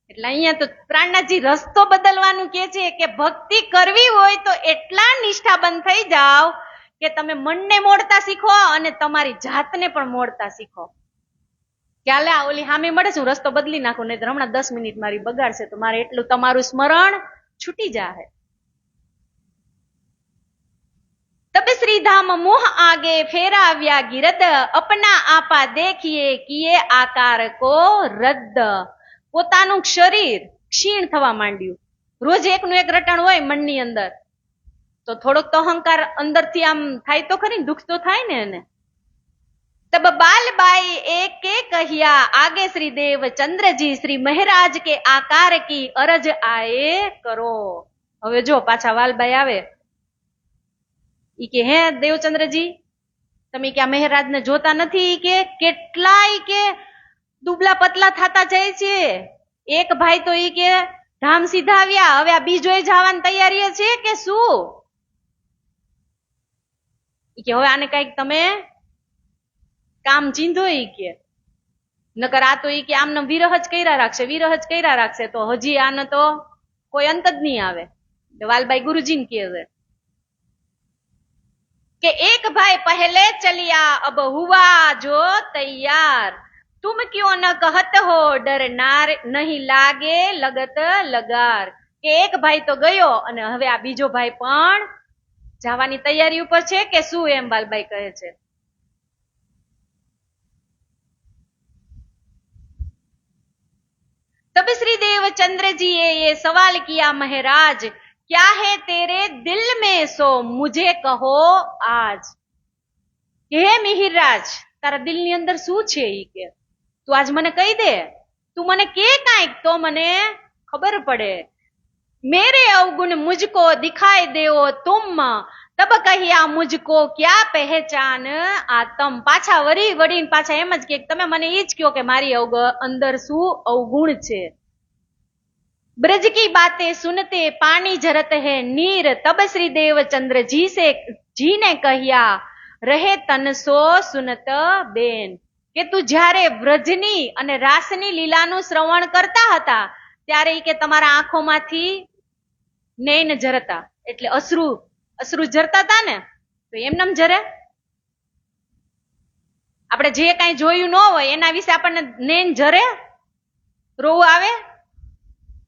એટલે અહીંયા તો પ્રાણનાથજી રસ્તો બદલવાનું કે છે કે ભક્તિ કરવી હોય તો એટલા નિષ્ઠાબંધ થઈ જાઓ કે તમે મનને મોડતા શીખો અને તમારી જાતને પણ મોડતા શીખો. ક્યાં લે ઓલી સામે મળે છે, રસ્તો બદલી નાખું, નહીં તો હમણાં 10 મિનિટ મારી બગાડશે તો મારે એટલું તમારું સ્મરણ છૂટી જાય. तब श्री धाम मोह आगे फेराव्या गिरद, अपना आपा देखिए किए आकार को रद्द. પોતાનું શરીર ક્ષીણ થવા માંડ્યું. રોજ એકનું એક રટણ હોય મનની અંદર તો થોડોક તો અહંકાર અંદરથી આમ થાય તો ખરી, દુઃખ તો થાય ને એને. तब बालबाई एक के कहिया आगे श्री देव चंद्रजी श्री महाराज के आकार की अरज आए करो. હવે જો પાછા વાલબાઈ આવે ઈ કે હે દેવચંદ્રજી તમે કે આ મહેરાજ ને જોતા નથી કે કેટલાય કે દુબલા પતલા થતા જાય છે. એક ભાઈ તો ઈ કે ધામ સીધાવ્યા, હવે આ બીજોય જવાની તૈયારી છે કે શું? ઈ કે હવે આને કઈક તમે કામ ચીંધો. ઈ કે નકર આ તો ઈ કે આમને વિરહ જ કર્યા રાખશે તો હજી આને તો કોઈ અંત જ નહીં આવે. વાલબાઈ ગુરુજીને કહે છે કે एक भाई पहले चलिया अब हुआ जो तैयार, तुम क्यों न कहत हो डर नार नहीं लागे लगत लगार. કે એક ભાઈ તો ગયો અને હવે આ બીજો ભાઈ પણ જવાની તૈયારી ઉપર છે કે શું, એમ વાલબાઈ કહે છે. तब श्री देवचंद्र जी ये सवाल किया महाराज, क्या है तेरे दिल में सो मुझे કહો આજ. હે મિહિરરાજ તારા દિલ ની અંદર શું છે ઈ કે તું આજ મને કહી દે, તું મને કે કાંઈક તો મને ખબર પડે. મેરે અવગુણ મુझको दिखाई देओ तुम, तब कहिया मुझको क्या पहचान आतम. પાછા વળીને પાછા એમ જ કે તમે મને ઈ જ કહો કે મારી અંદર શું અવગુણ છે. ब्रज की बातें सुनते पानी झरत है नीर, तब श्री देवचंद्र जी ने कहिया રહે તનસો સુનત બેન, કે તું જ્યારે વ્રજની અને રાસની લીલાનું શ્રવણ કરતા હતા ત્યારે ઈ કે તમારા આંખોમાંથી નૈન જરતા, એટલે અશ્રુ જરતા હતા ને, તો એમનેમ જરે? આપણે જે કાંઈ જોયું ન હોય એના વિશે આપણને નૈન જરે, રોવું આવે?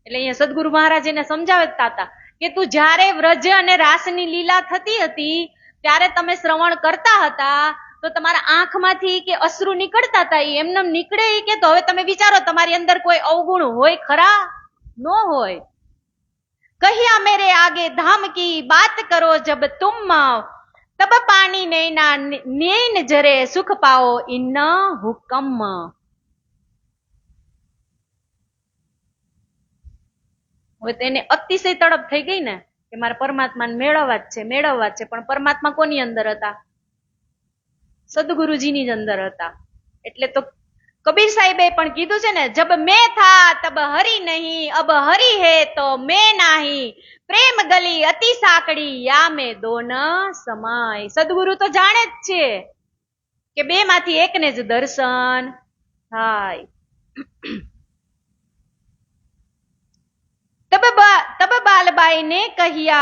એટલે અહીંયા સદગુરુ મહારાજ એને સમજાવતા હતા કે તું જ્યારે વ્રજ અને રાસની લીલા થતી હતી ત્યારે તમે શ્રવણ કરતા હતા તો તમારા આંખમાંથી કે અશ્રુ નીકળતા હતા, એમને નીકળે કે તો હવે તમે વિચારો તમારી અંદર કોઈ અવગુણ હોય ખરા? ન હોય. કહિયા મેરે આગે ધામ કી બાત કરો જબ તુમ, તબ પાણી નૈના નૈન જરે સુખ પાઓ ઇન હુકમ. હવે તેને અતિશય તડપ થઈ ગઈ ને કે મારે પરમાત્માને મેળવવા જ છે, પણ પરમાત્મા કોની અંદર હતા? સદગુરુજીની જ અંદર હતા. એટલે તો કબીર સાહેબે પણ કીધું છે ને, જબ મેં થા તબ હરી નહીં, અબ હરી હે તો મેં નાહી, પ્રેમ ગલી અતિ સાકડી યા મેં દોન સમાય. સદગુરુ તો જાણે જ છે કે બે માંથી એકને જ દર્શન થાય. तब बालबाई ने कहिया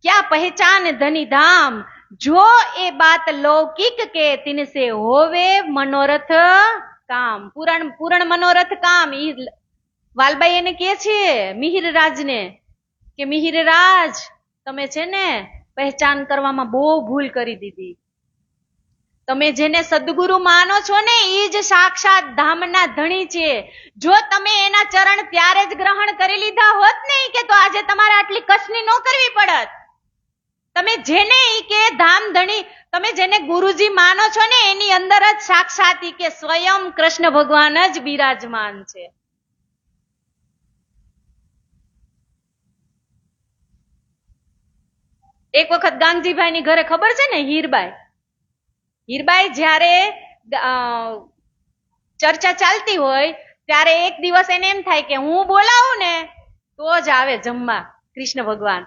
क्या पहचान धनी धाम, जो ए बात लौकिक के तिनसे होवे मनोरथ काम. પૂરણ મનોરથ કામ. ઈ વાલબાઈ એને કે છે મિહિરરાજ ને કે મિહિરરાજ તમે છે ને પહેચાન કરવામાં બહુ ભૂલ કરી દીધી. તમે જેને સદગુરુ માનો છો ને ઈ જ સાક્ષાત ધામના ધણી છે. જો તમે એના ચરણ ત્યારે જ ગ્રહણ કરી લીધા હોત ને કે તો આજે તમારે આટલી કસની ન કરવી પડત. તમે જેને ઈ કે ધામ ધણી, તમે જેને ગુરુજી માનો છો ને એની અંદર જ સાક્ષાત ઈ કે સ્વયં કૃષ્ણ ભગવાન જ બિરાજમાન છે. એક વખત ગાંધીભાઈ ની ઘરે ખબર છે ને હીરબાઈ જ્યારે ચર્ચા ચાલતી હોય ત્યારે એક દિવસ એને એમ થાય કે હું બોલાવું ને તો જ આવે જમવા કૃષ્ણ ભગવાન.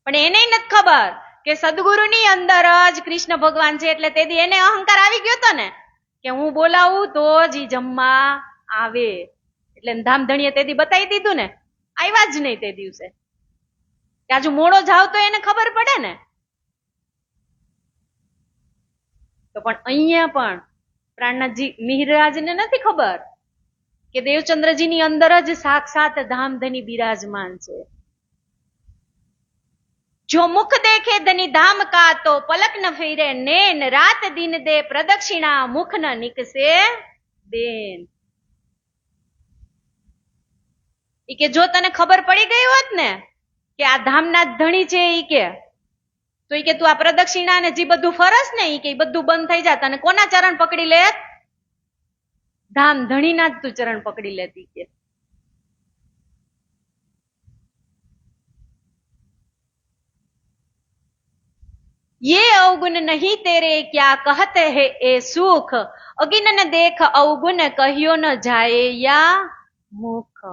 પણ એને નથી ખબર કે સદગુરુની અંદર જ કૃષ્ણ ભગવાન છે. એટલે તેથી એને અહંકાર આવી ગયો હતો ને કે હું બોલાવું તો જ ઈ જમવા આવે. એટલે ધામધણીએ તેથી બતાવી દીધું ને, આવ્યા જ નહીં તે દિવસે. કે આજુ મોડો જાવ તો એને ખબર પડે ને. તો પણ અહીંયા પણ પ્રાણનાથજી મિહિરરાજને નથી ખબર કે દેવચંદ્રજીની અંદર જ સાક્ષાત ધામધની બિરાજમાન છે. જો મુખ દેખે ધની ધામ કા તો પલક ન ફેરે નૈન, રાત દિન દે પ્રદક્ષિણા મુખ ન નિકસે બેન. ઈ કે જો તને ખબર પડી ગઈ હોત ને કે આ ધામના ધણી છે ઈ કે, તો ઈ કે તું આ પ્રદક્ષિણા ને જે બધું ફરસ ને ઈ કે બધું બંધ થઈ જાત. અને કોના ચરણ પકડી લેત? ધામ ધણીના જ તું ચરણ પકડી લેતી કે. ये अवगुण नहीं तेरे क्या कहते है ए सुख, अगिन न देख अवगुण कहियो न जाए या मुख.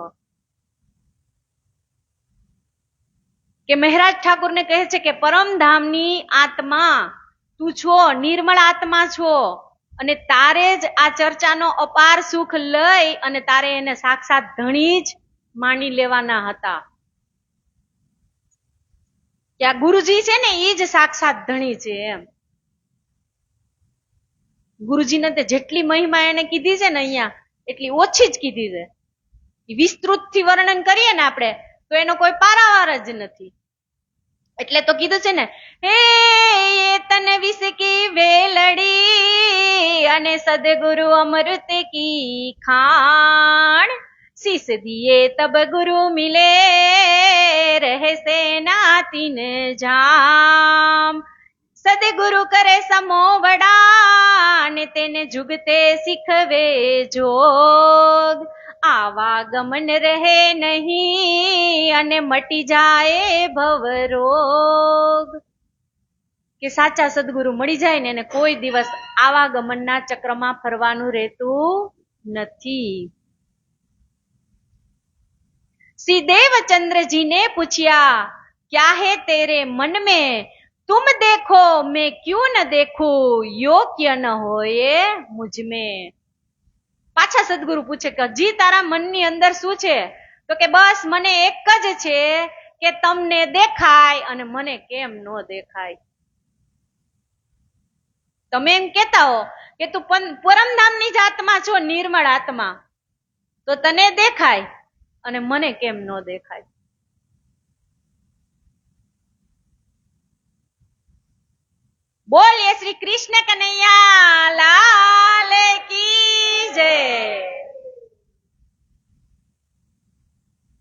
કે મહારાજ ઠાકુર ને કહે છે કે પરમધામની આત્મા તું છો, નિર્મળ આત્મા છો, અને તારે જ આ ચર્ચાનો અપાર સુખ લઈ અને તારે એને સાક્ષાત ધણી જ માની લેવાના હતા. કે આ ગુરુજી છે ને એ જ સાક્ષાત ધણી છે એમ. ગુરુજીને તે જેટલી મહિમા એને કીધી છે ને અહીંયા એટલી ઓછી જ કીધી છે. વિસ્તૃત થી વર્ણન કરીએ ને આપણે તો એનો કોઈ પારાવાર જ નથી. એટલે તો કીધું છે ને, હે તને વિષ કી વેલડી અને સદગુરુ અમૃત કી ખાણ, શીશ દિએ તબ ગુરુ મિલે રહેશે નાતિન જામ. સદગુરુ કરે સમો વડા ને તેને જુગતે શીખવે જોગ, આવા ગમન રહે નહીં અને મટી જાય ભવરોગ. કે સાચા સદગુરુ મળી જાય ને એને કોઈ દિવસ આવા ગમનના ચક્રમાં ફરવાનું રહેતું નથી. श्री देवचंद्र जी ने पूछा क्या है तेरे मन में, तुम देखो मैं क्यों न देखूं, योग्य न होए मुझ में. પાછા સદગુરુ પૂછે કે હજી તારા મનની અંદર શું છે? તો કે બસ મને એક જ છે કે તમને દેખાય અને મને કેમ ન દેખાય. તમે એમ કેતા હો કે તું પરમધામની જ આત્મા છો, નિર્મળ આત્મા, તો તને દેખાય અને મને કેમ ન દેખાય? બોલીએ શ્રી કૃષ્ણ કનૈયા લાલ કી જય.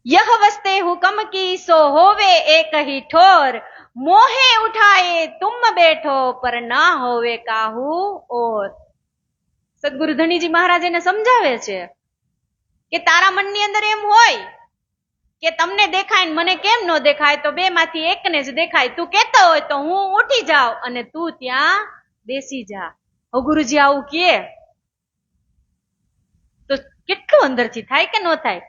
यह वस्ते हुक्म की सो होवे एक ही ठोर, मोहे उठाए तुम बैठो पर ना होवे काहू और. સદગુરુ ધનીજી મહારાજ એને સમજાવે છે કે તારા મનની અંદર એમ હોય કે તમને દેખાય ને મને કેમ ન દેખાય, તો બે માંથી એકને જ દેખાય. તું કેતો હોય તો હું ઉઠી જાઉં અને તું ત્યાં બેસી જા. હવે ગુરુજી આવું કે તો કેટલું અંદરથી થાય કે ન થાય?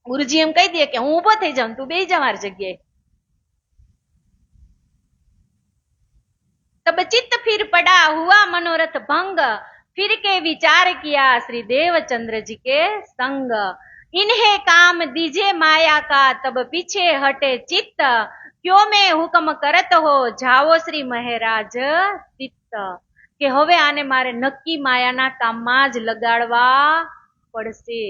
ગુરુજી એમ કહી દે કે હું ઉભો થઈ જાઉં, તું બેસી જા મારી જગ્યાએ. तब चित्त फिर पड़ा हुआ मनोरथ भंग, फिर के विचार किया श्री देवचंद्र जी के संग. इन्हें काम दीजे माया का तब पीछे हटे चित्त, क्यों में हुक्म करत हो जाओ श्री મહેરાજ ચિત્ત. કે હવે આને મારે નક્કી માયાના કામમાં જ લગાડવા પડશે.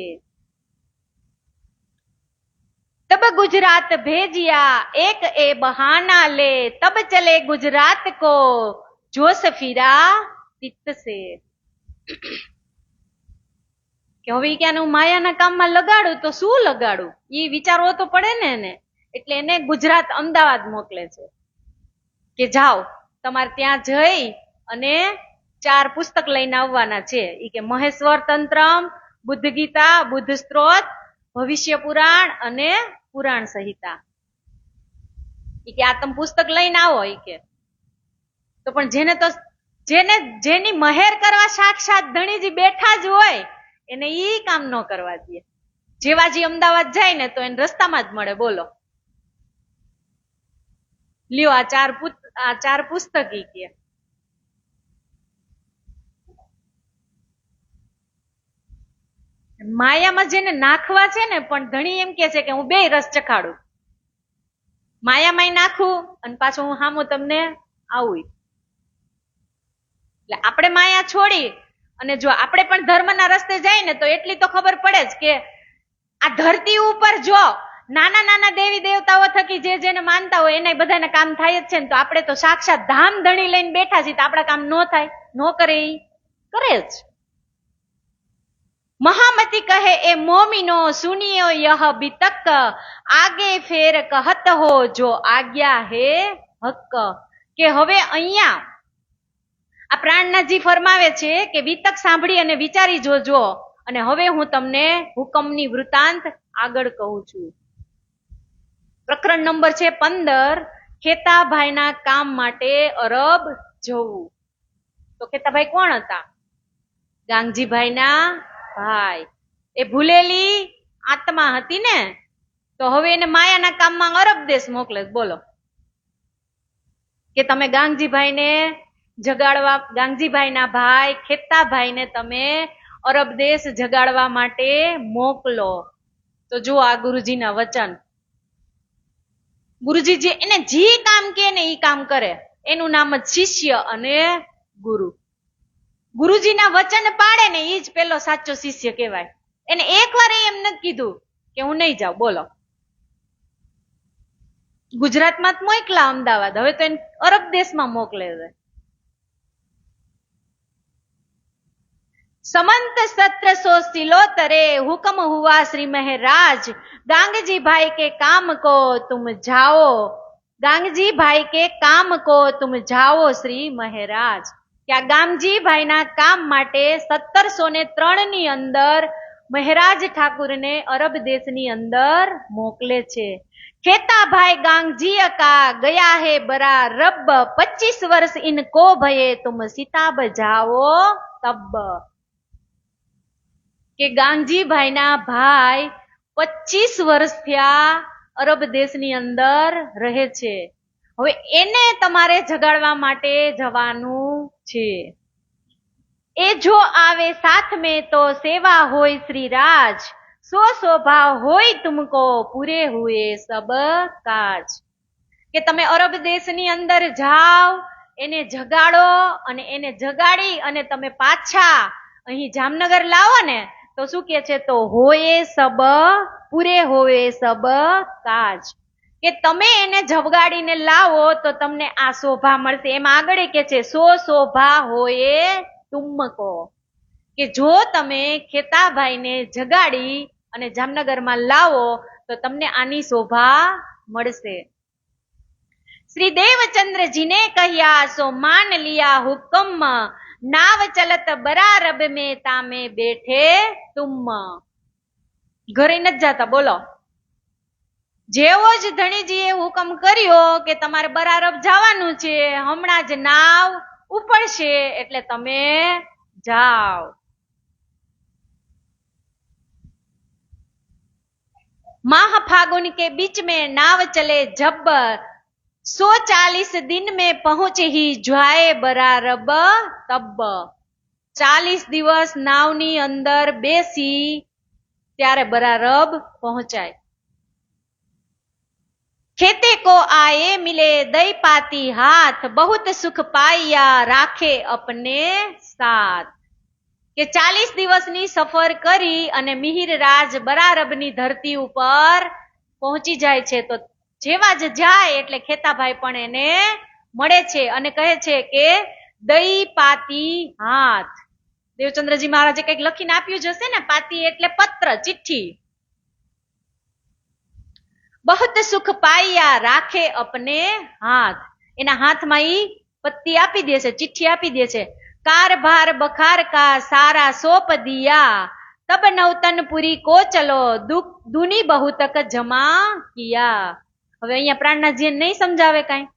तब गुजरात भेजिया एक ए बहाना ले, तब चले गुजरात को जोश फिरा चित्त से. કે હવે ક્યાં હું માયાના કામમાં લગાડું તો શું લગાડું એ વિચારવો તો પડે ને એને. એટલે એને ગુજરાત અમદાવાદ મોકલે છે કે જાઓ તમારે ત્યાં જઈ અને 4 પુસ્તક લઈને આવવાના છે. એ કે મહેશ્વર તંત્રમ, બુદ્ધ ગીતા, બુદ્ધ સ્ત્રોત, ભવિષ્ય પુરાણ અને પુરાણ સંહિતા. એ કે આ તમે પુસ્તક લઈને આવો. એ કે તો પણ જેની મહેર કરવા સાક્ષાત ધણીજી બેઠા જ હોય એને ઈ કામ ન કરવા દે. જેવાજી અમદાવાદ જાય ને તો એને રસ્તામાં જ મળે. બોલો લ્યો આ 4 પુસ્તક. ઈ કે માયામાં જેને નાખવા છે ને, પણ ધણી એમ કે છે કે હું 2 રસ ચખાડું, માયામાંય નાખું અને પાછું હું હામું તમને આવું. એટલે આપણે માયા છોડી અને જો આપણે પણ ધર્મના રસ્તે જાય ને તો એટલી તો ખબર પડે જ કે આ ધરતી ઉપર જો નાના નાના દેવી દેવતાઓ થકી જેને માનતા હોય એના બધાને કામ થાય જ છે ને, તો આપણે તો સાક્ષાત ધામ ધણી લઈને બેઠા છીએ તો આપણા કામ ન થાય? ન કરે? ઈ કરે જ. महामती कहे ए मोमिनो सुनियो यह बितक, आगे फेर कहत हो जो आज्ञा है हक. કે હવે અહીંયા આ પ્રાણનાથજી ફરમાવે છે કે વિતક સાંભળી અને વિચારી જોજો, અને હવે હું તમને હુકમની વૃતાંત આગળ કહું છું. પ્રકરણ નંબર છે 15, ખેતાભાઈના કામ માટે અરબ જવું. તો ખેતાભાઈ કોણ હતા? ગાંગજીભાઈના ભાઈ. એ ભૂલેલી આત્મા હતી ને, તો હવે એને માયાના કામમાં અરબ દેશ મોકલે. બોલો કે તમે ગાંગજીભાઈને જગાડવા, ગાંગજીભાઈના ભાઈ ખેતાભાઈને તમે અરબ દેશ જગાડવા માટે મોકલો. તો જો આ ગુરુજીના વચન. ગુરુજી જે એને જે કામ કે ને એ કામ કરે, એનું નામ જ શિષ્ય અને ગુરુ. ગુરુજીના વચન પાડે ને એ જ પેલો સાચો શિષ્ય કહેવાય. એને એકવાર એમ નથી કીધું કે હું નહીં જાઉં. બોલો ગુજરાતમાં જ મોકલા અમદાવાદ, હવે તો એને અરબ દેશમાં મોકલે છે. समंत 1776 हुक्म हुआ श्री महराज, गांगजी भाई के काम को तुम जाओ, गांगजी भाई के काम को तुम जाओ श्री महराज. કે આ ગામજી ભાઈના કામ માટે 1703 ની અંદર મહારાજ ઠાકુરને અરબ દેશની અંદર મોકલે છે. ખેતાભાઈ ગાંગજી કા ગયા હે બરા રબ, 25 વર્ષ ઇनको ભયે તુમ સિતાબ જાઓ તબ. કે ગાંગજીભાઈના ભાઈ 25 વર્ષ થયા અરબ દેશની અંદર રહે છે. હવે એને તમારે જગાડવા માટે જવાનું છે. એ જો આવે સાથ में तो सेवा होय श्री राज, सो शोभा होय तुमको पूरे हुए सब काज. કે તમે અરબ દેશની અંદર જાઓ, એને જગાડો અને એને જગાડી અને તમે પાછા અહીં જામનગર લાવો ને તો શું કે છે? તો હોએ સબ પૂરે હોએ સબ કાજ. કે તમે એને જગાડીને લાવો તો તમને આ શોભા મળશે. એમાં આગળ કે છે સો શોભા હોએ તુમકો, કે જો તમે ખેતાભાઈને જગાડી અને જામનગરમાં લાવો તો તમને આની શોભા મળશે. श्री देवचंद्र जी ने कहिया सो मान लिया हुक्म, नाव चलत बरारब में तामे बैठे तुम. ઘરે નથી જાતા, બોલો. જેવો જ ધણીજીએ હુકમ કર્યો કે તમારે બરારબ જવાનું છે, હમણાં જ નાવ ઉપડશે એટલે તમે જાઓ. माह फागुन के बीच में नाव चले जब, 140 दिन में पहुंच ही जाए बरारब तब. 40 દિવસ નાવની અંદર બેસી ત્યારે બરારબ પહોંચાય. खेते को आए मिले दई पाती हाथ, बहुत सुख पाइया राखे अपने साथ. કે 40 દિવસની સફર કરી અને મિહિરરાજ બરારબની ધરતી ઉપર પહોંચી જાય છે. તો જેવા જ જાય એટલે ખેતાભાઈ પણ એને મળે છે અને કહે છે કે દઈ પાતી હાથ. દેવચંદ્રજી મહારાજે કંઈક લખીને આપ્યું જશે ને, પાતી એટલે પત્ર, ચિઠ્ઠી. બહુત સુખ પાયા રાખે અપને હાથ, એના હાથમાં ઈ પત્તી આપી દે છે, ચિઠ્ઠી આપી દે છે. कारभार बखार का सारा सोप दिया, तब नौतनपुरी को चलो दूनी बहु तक जमा किया. હવે અહીંયા પ્રાણનાથજી નહીં સમજાવે કાંઈ.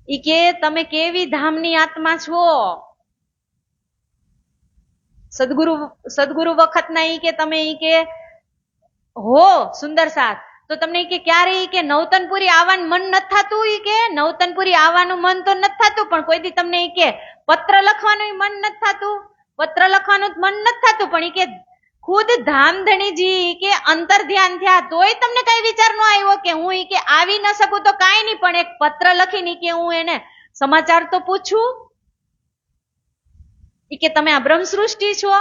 ઈ કે તમે કેવી ધામની આત્મા છો. સદગુરુ વખતના ઈ કે તમે ઈ કે હો સુંદર સાથ, તો તમને ઈ કે ક્યારે ઈ કે નવતનપુરી આવવાનું મન નથી થતું. ઈ કે નવતનપુરી આવવાનું મન તો નથી થતું, પણ કોઈ દી તમને ઈ કે પત્ર લખવાનું મન નથી થતું. પત્ર લખવાનું મન નથી થતું, પણ ઈ કે ખુદ ધામધણીજી કે અંતર ધ્યાન થયા તોય તમને કઈ વિચાર ન આવ્યો કે હું ઈ કે આવી ન શકું તો કાંઈ નહીં, પણ એક પત્ર લખીને કે હું એને સમાચાર તો પૂછું. ઈ કે તમે આ બ્રહ્મ સૃષ્ટિ છો,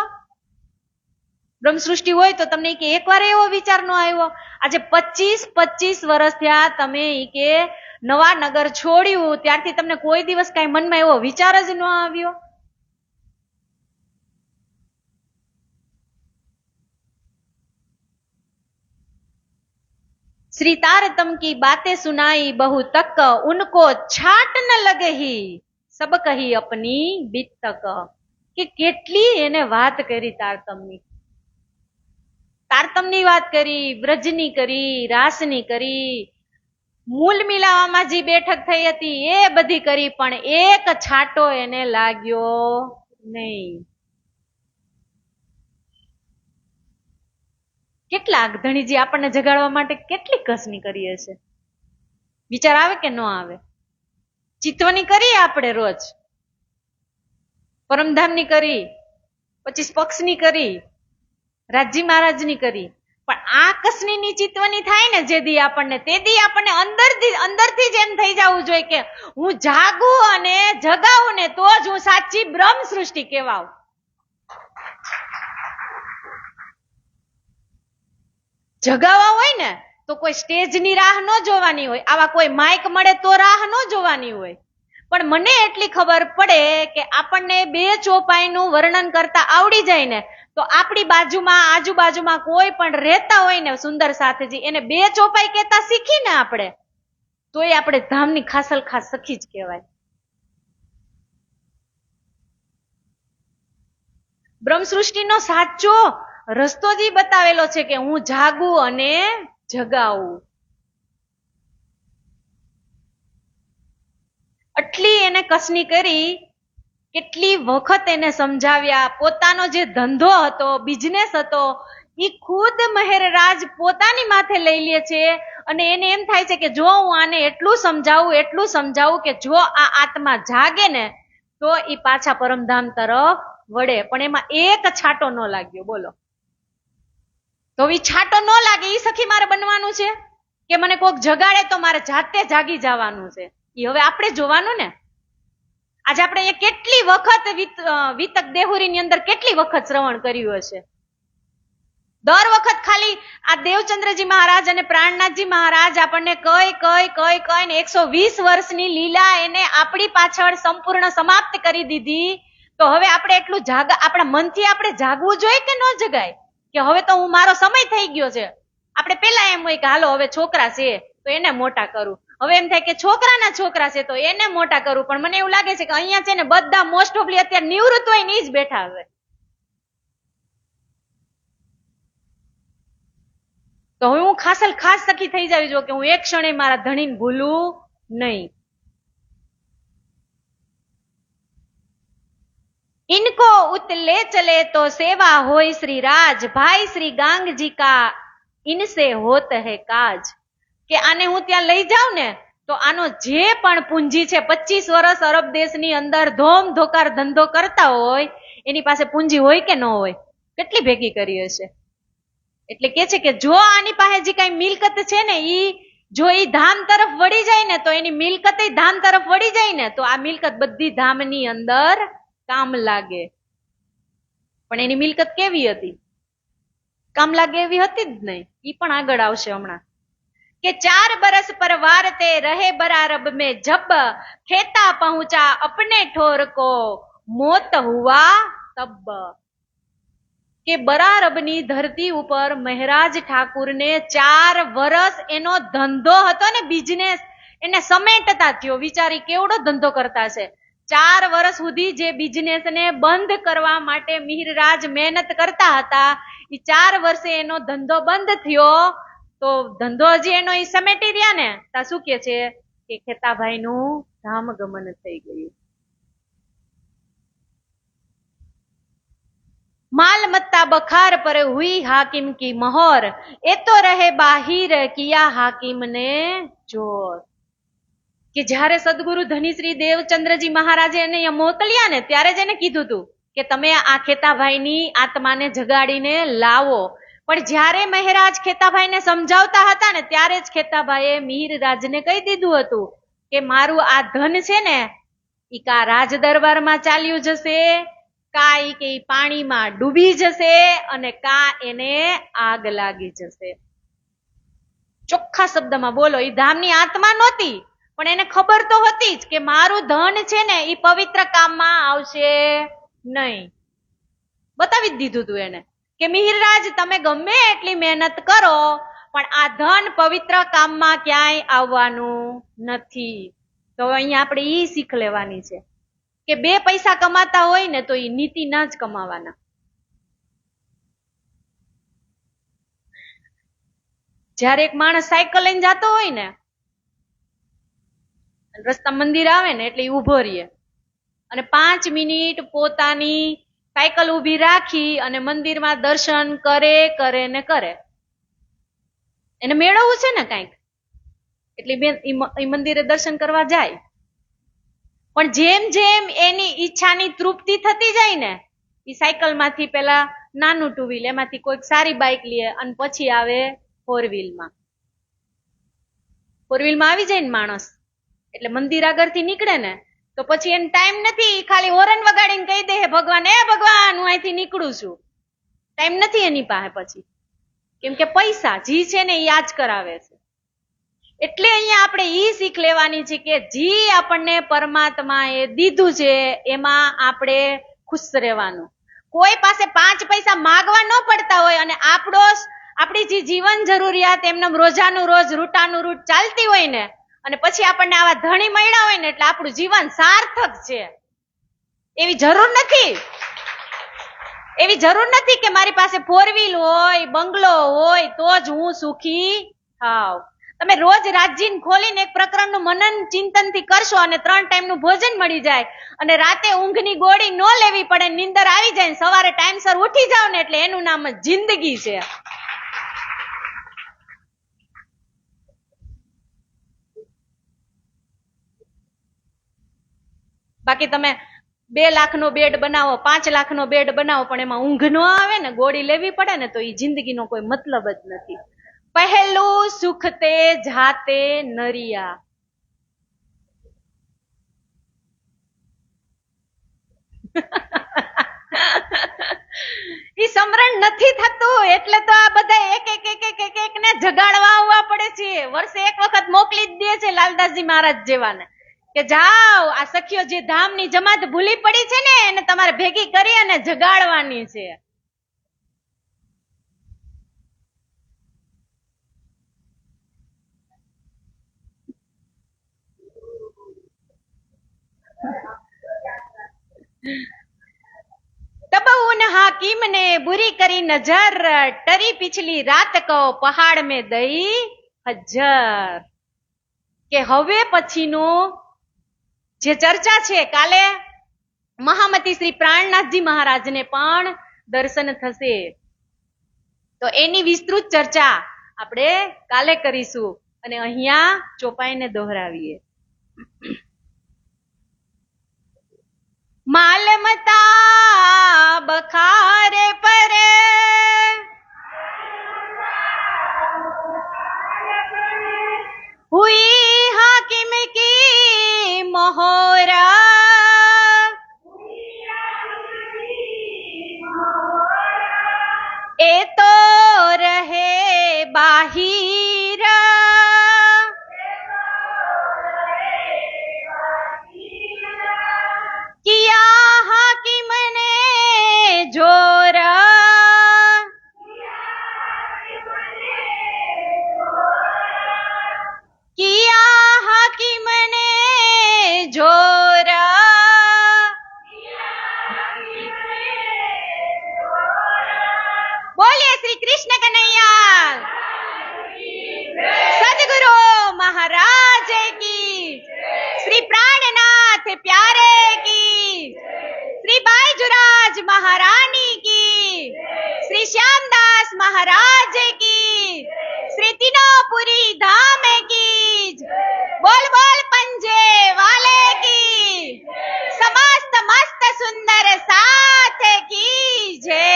બ્રહ્મ સૃષ્ટિ હોય તો તમને ઈ કે એકવાર એવો વિચાર ન આવ્યો. આજે 25 વર્ષ થયા તમે ઈ કે નવા નગર છોડ્યું ત્યારથી તમને કોઈ દિવસ કઈ મનમાં એવો વિચાર જ ન આવ્યો. श्री तारतम की बातें सुनाई बहु तक, उनको छाट न लगे ही सब कही अपनी बीत तक. કે કેટલી એને વાત કરી તારતમની. તારતમની વાત કરી, વ્રજની કરી, રાસની કરી, મૂલ મિલાવામાં જે બેઠક થઈ હતી એ બધી કરી, પણ એક છાંટો એને લાગ્યો નહીં. કેટલા ધણીજી આપણને જગાડવા માટે કેટલી કસની કરીએ છે. વિચાર આવે કે ન આવે? ચિત્વની કરીએ આપણે રોજ, પરમધામની કરી, 25 પક્ષની કરી, રાજજી મહારાજની કરી, પણ આ કસની ચિત્વની થાય ને જે દી આપણને, તે દી આપણને અંદરથી જ એમ થઈ જવું જોઈએ કે હું જાગું અને જગાવું ને તો જ હું સાચી બ્રહ્મ સૃષ્ટિ કહેવાઉં. જગાવા હોય ને તો કોઈ સ્ટેજની રાહ ન જોવાની હોય, આવા કોઈ માઇક મળે તો રાહ ન જોવાની હોય. પણ મને એટલી ખબર પડે કે આપણને 2 ચોપાઈનું વર્ણન કરતા આવડી જાય ને તો આપણી બાજુમાં આજુબાજુમાં કોઈ પણ રહેતા હોય ને સુંદર સાથજી, એને 2 ચોપાઈ કહેતા શીખીને આપણે તોય આપણે ધામની ખાસલ ખાસ સખી જ કહેવાય. બ્રહ્મ સૃષ્ટિનો સાચો રસ્તો જ બતાવેલો છે કે હું જાગું અને જગાવું. આટલી એને કસની કરી, કેટલી વખત એને સમજાવ્યા. પોતાનો જે ધંધો હતો, બિઝનેસ હતો, ઈ ખુદ મહેરરાજ પોતાની માથે લઈ લે છે અને એને એમ થાય છે કે જો હું આને એટલું સમજાવું કે જો આ આત્મા જાગે ને તો ઈ પાછા પરમધામ તરફ વળે. પણ એમાં એક છાંટો ન લાગ્યો. બોલો, તો ઈ છાંટો ન લાગે ઈ સખી મારે બનવાનું છે કે મને કોક જગાડે તો મારે જાતે જાગી જવાનું છે? ઈ હવે આપણે જોવાનું ને. આજે આપણે અહીંયા કેટલી વખત વિતક દેહુરીની અંદર કેટલી વખત શ્રવણ કર્યું હશે. દર વખત ખાલી આ દેવચંદ્રજી મહારાજ અને પ્રાણનાથજી મહારાજ આપણને કઈ ને 120 વર્ષની લીલા એને આપણી પાછળ સંપૂર્ણ સમાપ્ત કરી દીધી. તો હવે આપણે એટલું આપણા મનથી આપણે જાગવું જોઈએ કે ન જગાય? કે હવે તો હું મારો સમય થઈ ગયો છે. આપણે પેલા એમ હોય કે હાલો હવે છોકરા છે તો એને મોટા કરું, હવે એમ થાય કે છોકરાના છોકરા છે તો એને મોટા કરું. પણ મને એવું લાગે છે કે અહીંયા છે ને બધા મોસ્ટ ઓફલી અત્યારે નિવૃત્ત હોય ને જ બેઠા છે. તો હવે હું ખાસ સખી થઈ જાવી જો કે હું એક ક્ષણે મારા ધણીને ભૂલું નહીં. इनको उतले चले तो सेवा होय श्री राज, भाई श्री गांगजी का इनसे होत है काज. કે આને હું ત્યાં લઈ જાઉં ને તો આનો જે પણ પૂંજી છે 25 વર્ષ અરબ દેશની અંદર ધોમ ધોકાર ધંધો કરતા હોય એની પાસે પૂંજી હોય કે ન હોય? કેટલી ભેગી કરી હશે? એટલે કે છે કે જો આની પાસે જે કઈ મિલકત છે ને જો ઈ ધામ તરફ વળી જાય ને તો એની મિલકત ધામ તરફ વળી જાય ને તો આ મિલકત બધી ધામની અંદર કામ લાગે. પણ એની મિલકત કેવી હતી? કામ લાગે એવી હતી જ નહીં. ઈ પણ આગળ આવશે હમણાં કે 4 बरस पर वारते रहे बरारब में जब खेता पहुंचा अपने ठोर को मोत हुआ तब. કે બરારબની ધરતી ઉપર મહેરાજ ઠાકુરને 4 વર્ષ એનો ધંધો હતો ને બિઝનેસ એને સમેટતા થયો. વિચારી કેવડો ધંધો કરતા છે. 4 વર્ષ સુધી જે બિઝનેસ ને બંધ કરવા માટે મિહિરરાજ મહેનત કરતા હતા એ 4 વર્ષે એનો ધંધો બંધ થયો. તો ધંધો હજી એનો ઈ સમેટી રહ્યા ને તા શું કે છે કે ખેતાભાઈ નું ધામ ગમન થઈ ગયું. माल मत्ता बखार पर हुई हाकिम की मोहर, ए तो रहे बाहिर किया हाकिम ने जोर. કે જ્યારે સદગુરુ ધનીશ્રી દેવચંદ્રજી મહારાજે એને અહીંયા મોકલ્યા ને ત્યારે જ એને કીધું હતું કે તમે આ ખેતાભાઈની આત્માને જગાડીને લાવો. પણ જ્યારે મહેરાજ ખેતાભાઈને સમજાવતા હતા ને ત્યારે જ ખેતાભાઈએ મિહિરરાજને કહી દીધું હતું કે મારું આ ધન છે ને ઈ કા રાજ દરબારમાં ચાલ્યું જશે, કા ઈ કે પાણીમાં ડૂબી જશે અને કા એને આગ લાગી જશે. ચોખ્ખા શબ્દમાં બોલો, ઈ ધામની આત્મા નહોતી પણ એને ખબર તો હતી જ કે મારું ધન છે ને ઈ પવિત્ર કામમાં આવશે નહીં. બતાવી જ દીધું તું એને કે મિહિરરાજ તમે ગમે એટલી મહેનત કરો પણ આ ધન પવિત્ર કામમાં ક્યાંય આવવાનું નથી. તો અહીંયા આપણે ઈ શીખ લેવાની છે કે 2 પૈસા કમાતા હોય ને તો ઈ નીતિના જ કમાવાના. જ્યારે એક માણસ સાયકલ લઈને જતો હોય ને રસ્તા મંદિર આવે ને એટલે ઉભો રહીએ અને 5 મિનિટ પોતાની સાયકલ ઉભી રાખી અને મંદિરમાં દર્શન કરે ને કરે. એને મેળવવું છે ને કઈક એટલે એ મંદિરે દર્શન કરવા જાય. પણ જેમ જેમ એની ઈચ્છાની તૃપ્તિ થતી જાય ને એ સાયકલ માંથી પેલા નાનું 2 વ્હીલ એમાંથી કોઈક સારી બાઇક લે અને પછી આવે 4 વ્હીલમાં. 4 વ્હીલમાં આવી જાય ને માણસ એટલે મંદિર આગળથી નીકળે ને તો પછી એને ટાઈમ નથી, ખાલી હોરન વગાડીને કહી દે ભગવાન એ ભગવાન હું અહીંથી નીકળું છું. ટાઈમ નથી એની પાસે પછી, કેમ કે પૈસા જી છે ને એ યાદ કરાવે છે. એટલે અહીંયા આપણે ઈ શીખ લેવાની છે કે જી આપણને પરમાત્મા એ દીધું છે એમાં આપણે ખુશ રહેવાનું. કોઈ પાસે 5 પૈસા માગવા ન પડતા હોય અને આપણી જે જીવન જરૂરિયાત એમને રોજાનું રોજ રૂટાનું રૂટ ચાલતી હોય ને અને પછી આપણને આવા ધણી મળ્યા હોય ને એટલે આપણું જીવન સાર્થક છે. એવી જરૂર નથી કે મારી પાસે 4 વ્હીલ હોય બંગલો હોય તો જ હું સુખી થાવ. તમે રોજ રાતજીન ખોલીને એક પ્રકરણનું મનન ચિંતન થી કરશો અને 3 ટાઈમનું ભોજન મળી જાય અને રાતે ઊંઘની ગોળી ન લેવી પડે, નીંદર આવી જાય ને સવારે ટાઈમસર ઉઠી જાવ ને એટલે એનું નામ જ જિંદગી છે. બાકી તમે 2 લાખનો બેડ બનાવો, 5 લાખનો બેડ બનાવો, પણ એમાં ઊંઘ ન આવે ને ગોળી લેવી પડે ને તો એ જિંદગીનો કોઈ મતલબ જ નથી. પહેલું સુખ તે જાતે નરિયા. ઈ સમરણ નથી થતું એટલે તો આ બધા એક ને જગાડવા આવવા પડે છે. વર્ષે એક વખત મોકલી જ દે છે લાલદાસજી મહારાજ જેવાને કે જાઓ આ સખીઓ જે ધામની જમાત ભૂલી પડી છે ને એને તમારે ભેગી કરી અને જગાડવાની છે. तब उन हाकिम ने बुरी करी नजर, टरी पिछली रात को पहाड़ में दई हजर. કે હવે પછીનું જે ચર્ચા છે કાલે મહામતી શ્રી પ્રાણનાથજી મહારાજને પણ દર્શન થશે તો એની વિસ્તૃત ચર્ચા આપણે કાલે કરીશું અને અહીંયા ચોપાઈને દોહરાવીએ. मालमता बखारे पर हुई हाकिम की मोहरा, ए तो रहे बाहिर, किया हाकिम ने जोरा, किया हाकिम ने जोरा. बोलिए श्री कृष्ण कन्हैया सदगुरु महाराज की, श्री प्राणनाथ प्यारे की, श्री बाईजुराज महारानी की, श्री श्यामदास महाराज की, श्री तीनोपुरी धाम की, बोल बोल पंजे वाले की, समस्त मस्त सुंदर साथ की जय.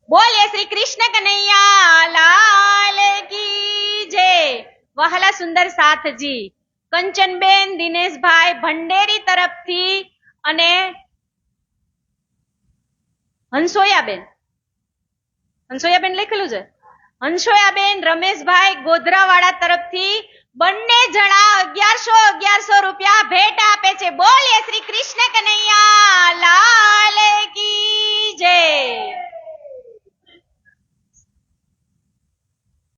બોલીએ શ્રી કૃષ્ણ કનૈયા લાલ કી જય. વહાલા સુંદર સાથજી, કંચનબેન દિનેશભાઈ ભંડેરી તરફથી અને હંસોયાબેન લખેલું છે, હંસોયાબેન રમેશભાઈ ગોધરાવાડા તરફથી બંને જણા 1100 રૂપિયા ભેટ આપે છે. બોલીએ શ્રી કૃષ્ણ કનૈયા લાલ કી જય.